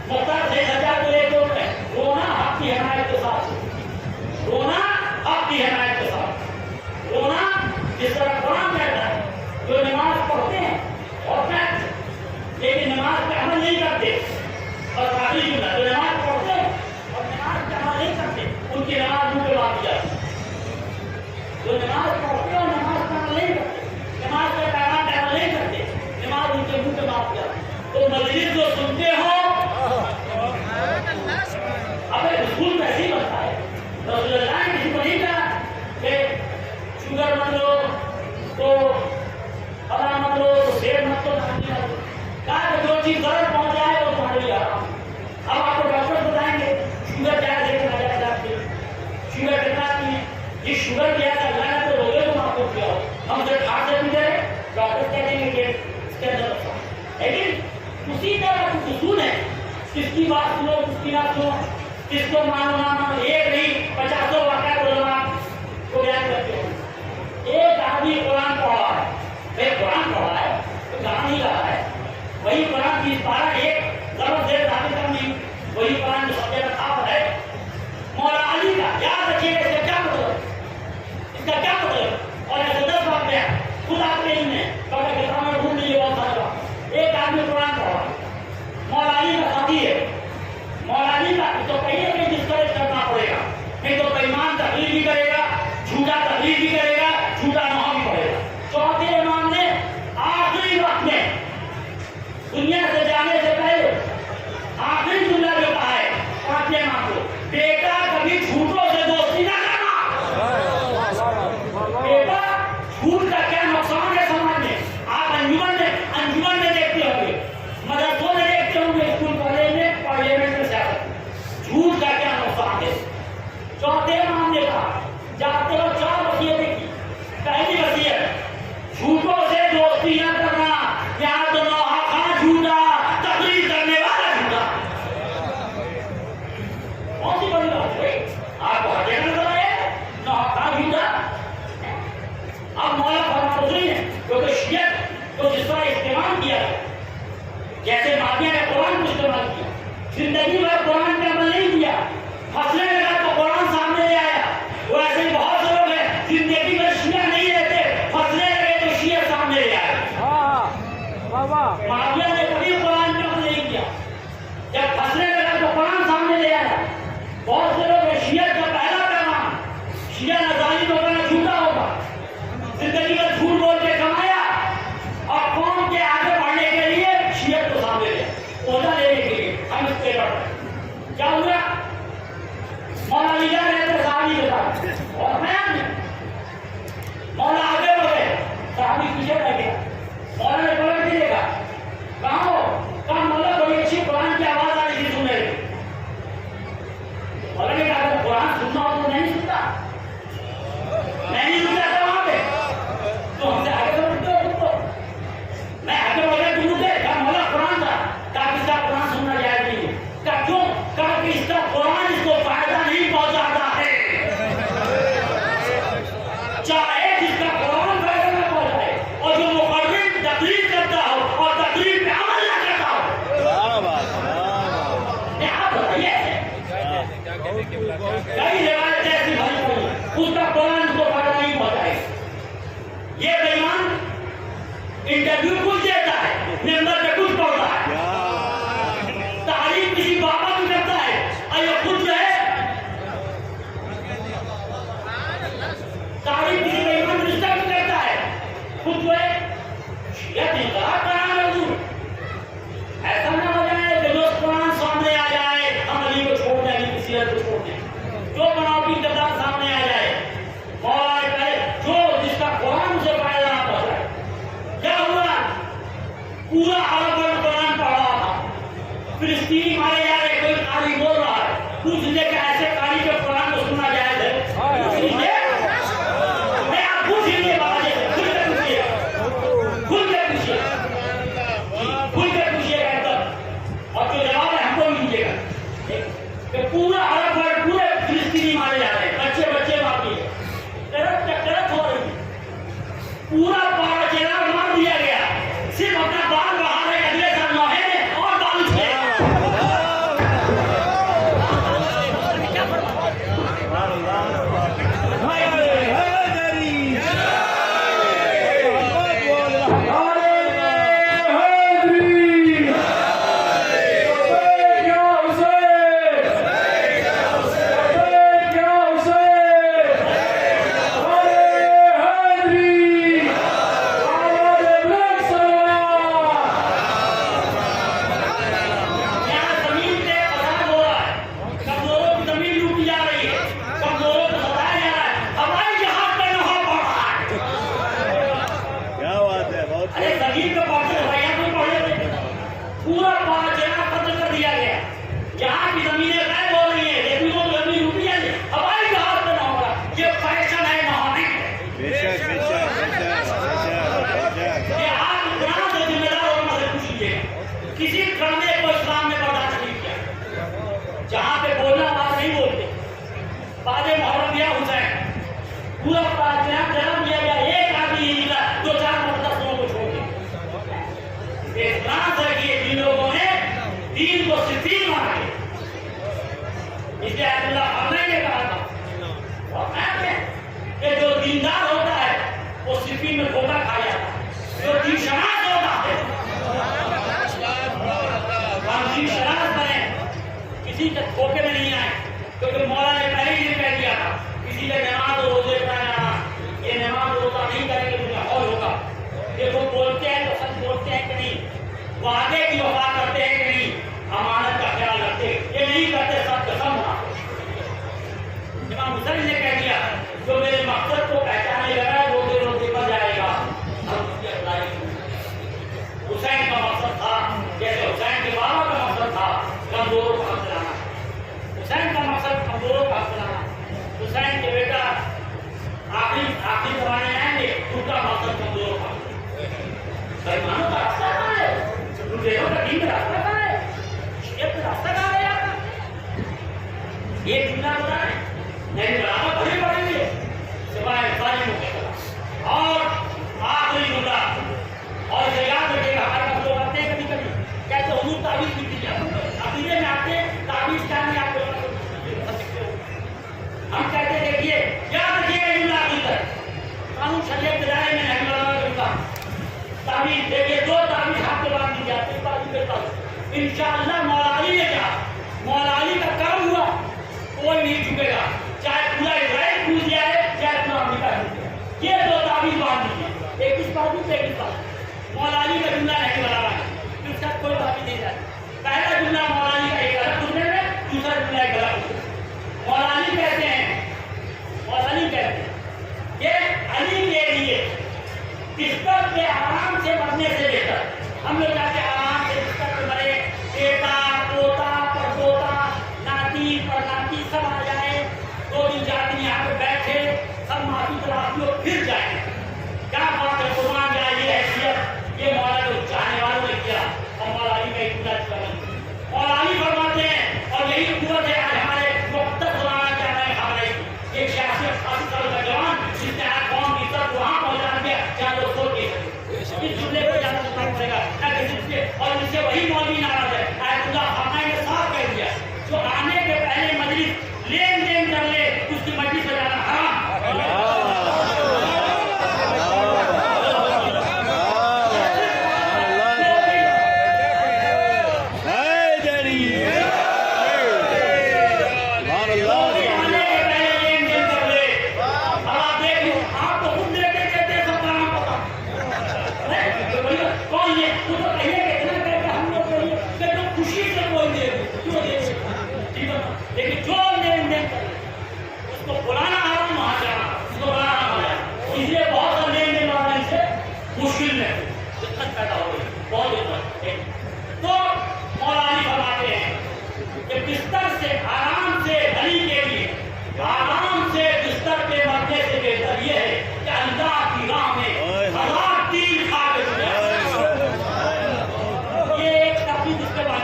مختار سے سجا کو لے کے اٹھ رہے ہیں، رونا حق کی حمایت کے ساتھ، رونا حق کی حمایت کے ساتھ، رونا جس طرح قرآن کہتا ہے، جو نماز پڑھتے ہیں اور لیکن نماز پہ عمل نہیں کرتے، اور قابل جملہ جو نماز پڑھتے ہیں اور نماز پہ عمل نہیں کرتے ان کی نماز منہ پہ معاف کی جاتی ہے، جو نماز پڑھتے ہیں اور نماز پہ عمل نہیں کرتے، نماز پہ پیغام پہ عمل نہیں کرتے، نماز ان کے منہ پہ معاف کی جاتی ہے۔ تو مجلس جو سنتے ہو اب ایک اصول ایسے ہی بنتا ہے، رسول اللہ نے کسی کو نہیں کہا کہ شوگر مت لو تو پتا مت لو تو سیب مت لو، کہا کہ جو چیز ضرورت پہنچ جائے وہ تمہارے لیے آرام۔ اب آپ کو ڈاکٹر بتائیں گے شوگر کیا دیکھنا جائے آپ کے شوگر کتنا کی ہے، یہ شوگر کیا ہے اللہ نے تو روزے کو آپ کو کیا ہو، ہم جب کھا سے پیتے رہے ڈاکٹر کہہ دیں گے کہ اس کے اندر لیکن اسی طرح کچھ اصول ہے، کس کی بات سنو کس کی نہ سنو، کس کو مانو نہ مانو، ایک نہیں 50 واقعہ علماء کو بیان کرتے ہیں۔ ایک آدمی قرآن پڑھا ہے، میں قرآن پڑھا ہے تو گانا نہیں رہا ہے، وہی قرآن کی پارا ایک ضرورت دیر داخل کرنی، وہی قرآن جو سب جگہ خاص ہے مولا علی کا۔ یاد رکھیے اس کا کیا مطلب ہے، اس کا کیا مطلب ہے، اور ایسے 10 بات ہے خود آپ کے علم ہے، کیونکہ کتابوں میں ڈھونڈ لیجیے بہت سارا۔ ایک آدمی قرآن پڑھا مولا علی کا ساتھی ہے، مولا علی کا تو کہیں کہ ڈسکریج کرنا پڑے گا، نہیں تو بےمان تقریر بھی کرے گا، جھوٹا تقریر بھی کرے گا، جھوٹا نہ بھی پڑے گا۔ چوتھے امام نے آخری وقت میں دنیا سے جانے سے پہلے آخری جملہ جو کہا ہے پانچویں امام کو، بیٹا کبھی جھوٹوں سے دوستی نہ کرنا۔ بیٹا جھوٹ کا کیا نقصان ہے سماج میں، آپ انجمن میں دیکھتے ہوں گے، مدرسوں میں دیکھتے ہوں گے، اسکول کالج میں پارلیمنٹ میں سیاست، جھوٹ کا کیا نقصان ہے۔ چوتھے امام نے کہا جاتے ہو 4 وصیتیں کی، پہلی وصیت جھوٹوں سے دوستی نہ کرنا، یاد نوحہ خاں جھوٹا، تقریر کرنے والا جھوٹا۔ کون سی بڑی بات ہے آپ کو ہر جگہ نظر آئے نوحہ خاں جھوٹا۔ اب مولا فرما رسول ہے کیونکہ شیعت کو جس طرح استعمال کیا ہے، جیسے مادیہ نے قرآن کو استعمال کیا، زندگی میں قرآن کا عمل نہیں کیا، فصلیں لگا تو قرآن سامنے لے آیا، وہ ایسے ہی بہت سے لوگ ہیں زندگی میں شیعہ نہیں رہتے، فصلیں لگے تو شیعہ سامنے لے آئے۔ مادیہ نے کبھی قرآن کا عمل نہیں کیا، جب فصلیں لگا تو قرآن سامنے لے آیا۔ بہت سے لوگ شیعت کا پہلا پیغام شیعہ نہ ظالم ہوگا نہ جھوٹا ہوگا، زندگی میں جھوٹ بول کے کمایا اور قوم کے آگے بڑھنے کے لیے شیعت کو سامنے لیا، عہدہ لینے کے لیے ہم اس پہ بڑھ رہے۔ کیا ہوا؟ مولا علی جا رہے تھے صحابی کے ساتھ اور بیان میں مولا آگے بڑھے، صحابی پیچھے رہ گیا، مولا نے پلٹ کے دیکھا، کہاں ہو؟ کہا مولا بڑی اچھی قرآن کی آواز آ رہی تھی سننے کی۔ مولا نے کہا اگر قرآن سننا ہو تو نہیں سنتا، میں نہیں سنتا تھا وہاں پہ، تو ہم سے آگے بڑھتے ہو تم تو، میں آگے بڑھ گیا تم رکے۔ کہا مولا قرآن تھا، کہا اس کا قرآن سننا جائز نہیں ہے۔ کہا کیوں؟ کہا کہ اس کا قرآن اس کو فائدہ نہیں پہنچاتا ہے، چاہے جس کا قرآن فائدہ نہ پہنچائے اور جو مقرر تقریر کرتا ہو اور تقریر پہ عمل نہ کرتا ہو۔ آپ بتائیے کئی روایت ایسی بھری پڑی اس کا قرآن اس کو فائدہ نہیں پہنچائے۔ یہ بے ایمان انٹرویو کچھ دیتا ہے، ممبر پہ کچھ پڑھتا ہے، تعلیم کسی بابا کو کرتا ہے، اور یہ خود جو ہے تعلیم کسی بے ایمان رشتہ کو کرتا ہے، خود جو ہے شیعت انقلاب کا نام ہے حضور۔ ایسا نہ ہو جائے کہ جو قرآن سامنے آ جائے ہم علی کو چھوڑ دیں، علی کی سیرت کو چھوڑ دیں، جو بناوٹی کردار سامنے آ جائے، مولا کرے جو جس کا قرآن اسے فائدہ نہ پہنچائے۔ کیا ہوا؟ پورا عرب ورلڈ قرآن پڑھ رہا تھا، فلسطینی مارے جا رہے، کوئی قاری بول رہا ہے، پوچھ لے کہ ایسے قاری کے قرآن کو سننا جائز ہے؟ پوچھ لیجیے، میں آپ پوچھ لیجیے بابا جی سے، کھل کے پوچھیے، کھل کے پوچھیے، کھل کے پوچھیے گا تب، اور جو جواب ہے ہم کو بھی دیجیے گا کہ پورا عرب ورلڈ پورے فلسطینی مارے جا رہے ہیں، بچے بچے باقی ہے، کرت ہو رہی ہے، پورا پارا چراغ مار دیا گیا، صرف اپنا بال بڑھا رہے اگلے سال نوحے میں اور بال اچھے۔ پورا پاچنا ختم کر دیا گیا، جہاں کی زمینیں غائب ہو رہی ہیں، لیکن وہ زمین روپی ہے ہوائی جہاز میں نہ ہوگا، یہ فیشن ہے نہ یہ آپ گراؤنڈ سے ذمہ دار ہونا سے پوچھ لیجیے، کسی کھڑنے اسے آیت اللہ خامنئی نے کہا تھا اور میں کہ جو دیندار ہوتا ہے وہ صفی میں دھوکہ کھا جاتا ہے، جو دین شناس ہوتا ہے ہم دین شناس بنیں، کسی کے دھوکے میں نہیں آئے، کیونکہ مولا نے پہلے ہی کہہ دیا تھا کسی کے نماز و روزے پڑھا جانا، یہ نماز روزہ نہیں کریں گے تو ماحول ہوگا، یہ وہ بولتے ہیں تو سچ بولتے ہیں کہ نہیں، وعدے کی وفا کرتے ہیں کہ نہیں، امانت کا خیال رکھتے، یہ نہیں کرتے سب قسم ہونا۔ امام حسین نے کہہ دیا جو میرے مقصد کو پہچانے لگا ہے وہ دیر روزے پر جائے گا۔ حسین کا مقصد تھا جیسے حسین کے بابا کا مقصد تھا کمزوروں کا حق دلانا، حسین کا مقصد کمزوروں کا حق دلانا، حسین کے بیٹا آخری زمانے میں آئیں گے ان کا مقصد کمزوروں کا مسلمانوں کا راستہ کہاں ہے؟ مسلمانوں کا دین کا راستہ کہاں ہے؟ شریعت کا راستہ کہاں ہے آپ کا؟ یہ جملہ بتا ہے نہیں برابر پڑھی پڑیں گے سوائے ظالموں کے خلاف۔ اور آخری جملہ اور اسے یاد رکھے گا، ہر لوگ آتے ہیں کبھی کبھی کہتے حضور تعویذ بھی دیجیے، عقیدے میں آتے تعویذ کیا نہیں آپ لوگ ہم کہتے دیکھیے یاد رکھیے گا جملہ عقیدت قانون شریعت کے دائرے میں نہیں لگا تعویذ دیکھیے دو تعویذ آپ کے بعد دی جاتی ہے انشاءاللہ۔ مولا علی نے کہا مولا علی کا کام ہوا کوئی نہیں جھکے گا، چاہے پورا اسرائیل پوچھ جائے چاہے پورا امریکہ پوچھ جائے، یہ دو تعویذ باندھ دیجیے، ایک اس بات ایک اس بات۔ مولا علی کا جملہ نہیں برابر ہے، اس کا کوئی بات نہیں جاتی۔ پہلا جملہ مولا علی کا ایک غلط سننے میں، دوسرا جملہ ایک غلط سننے میں۔ مولا علی کہتے ہیں کہ علی کے لیے بستر پہ آرام سے مرنے سے بہتر، ہم لوگ چاہتے ہیں آرام سے بستر پہ مرے، بیٹا پوتا پڑپوتا ناتی پڑناتی سب آ جائے، 2 دن 4 دن یہاں پہ بیٹھے سب معافی تلافی اور پھر جائیں، کیا بات ہے، قربان جائے یہ حیثیت یہ مولا کو چاہنے والوں نے کیا اور مولا علی کا ایک قدرت کرنا۔ مولا علی فرماتے ہیں اور یہی قوت ہے آج ہمارے مقدس زمانہ کیا ہے ہمارے ایک 86 سال کا جوان جس نے آج قوم کی طرف وہاں پہنچا دیا جہاں لوگ سوچ نہیں سکتے، اس جملے کو جانا پڑے گا اور اس سے وہی مولوی ناراض ہے۔ آیت اللہ خامنئی نے صاف کہہ دیا جو آنے کے پہلے مجلس لین دین کر لے اس کی مجلس میں جانا حرام۔ لیکن جو لین دین کرے اس کو بلانا حرام، وہاں جانا اس کو بلانا ہو جائے، اس لیے بہت سا لین دین والا سے مشکل میں دقت پیدا ہو گئی، بہت دقت۔ تو مولا علی فرماتے ہیں کہ بستر سے آرام سے علی کے لیے آرام سے بستر پہ مرنے سے بہتر یہ ہے کہ اللہ کی راہ میں 1000 تیر کھا کے یہ ایک تفریح اس کے بعد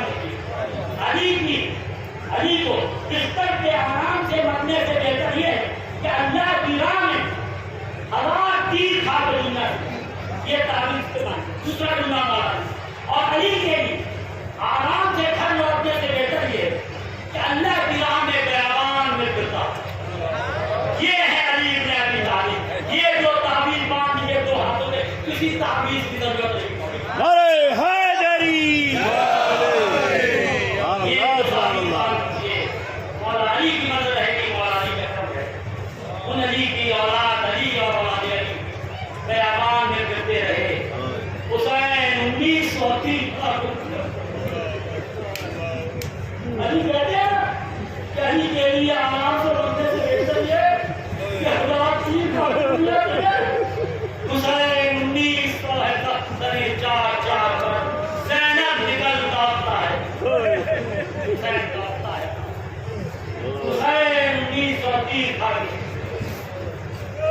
علی کو بستر پہ آرام سے مرنے سے بہتر یہ ہے کہ اللہ کی راہ میں 1000 تیر کھا کے دنیا یہ تعریف کے بعد دوسرا جملہ مارا۔ اور علی کے لیے آرام سے گھر لوٹنے سے بہتر یہ ہے کہ اللہ کی راہ میں بیابان میں پھرتا، یہ ہے علی ابن ابی طالب۔ یہ جو تعبیر باندھ دیے 2 ہاتھوں میں کسی تعبیر کی ضرورت نہیں پڑی۔ علی کی مدد ہے کہ مولا علی کا کرم ہے، ان علی کی اولاد علی اور اولاد علی بیابان میں پھرتے رہے۔ حسین 1903 علی کہتے ہیں کہ علی کے لیے آرام سے بننے سے بہتر یہ کہ 1000 تیر کھا کے دنیا میں۔ حسین 1971 4 پر زینب نکل ڈالتا ہے، حسین ڈالتا ہے، حسین 1930 کھا گئے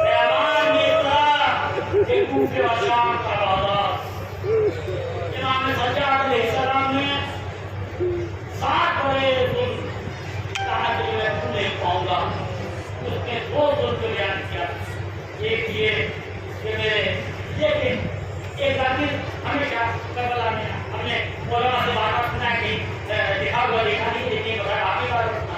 بیابان میں اترا کہ کوفے و شام کا بازار۔ امام سجاد علیہ السلام نے 7 بڑے ظلم کہا کہ میں تم نہیں پاؤں گا، اس نے 2 ظلم کو بیان کیا۔ ایک یہ کہ میرے یہ ایک آدمی ہمیشہ کربلا میں ہم نے علماء سے بات سنا کہ لکھا ہوا لکھا نہیں دیکھیے بغیر آپ ہی بات سنا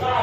7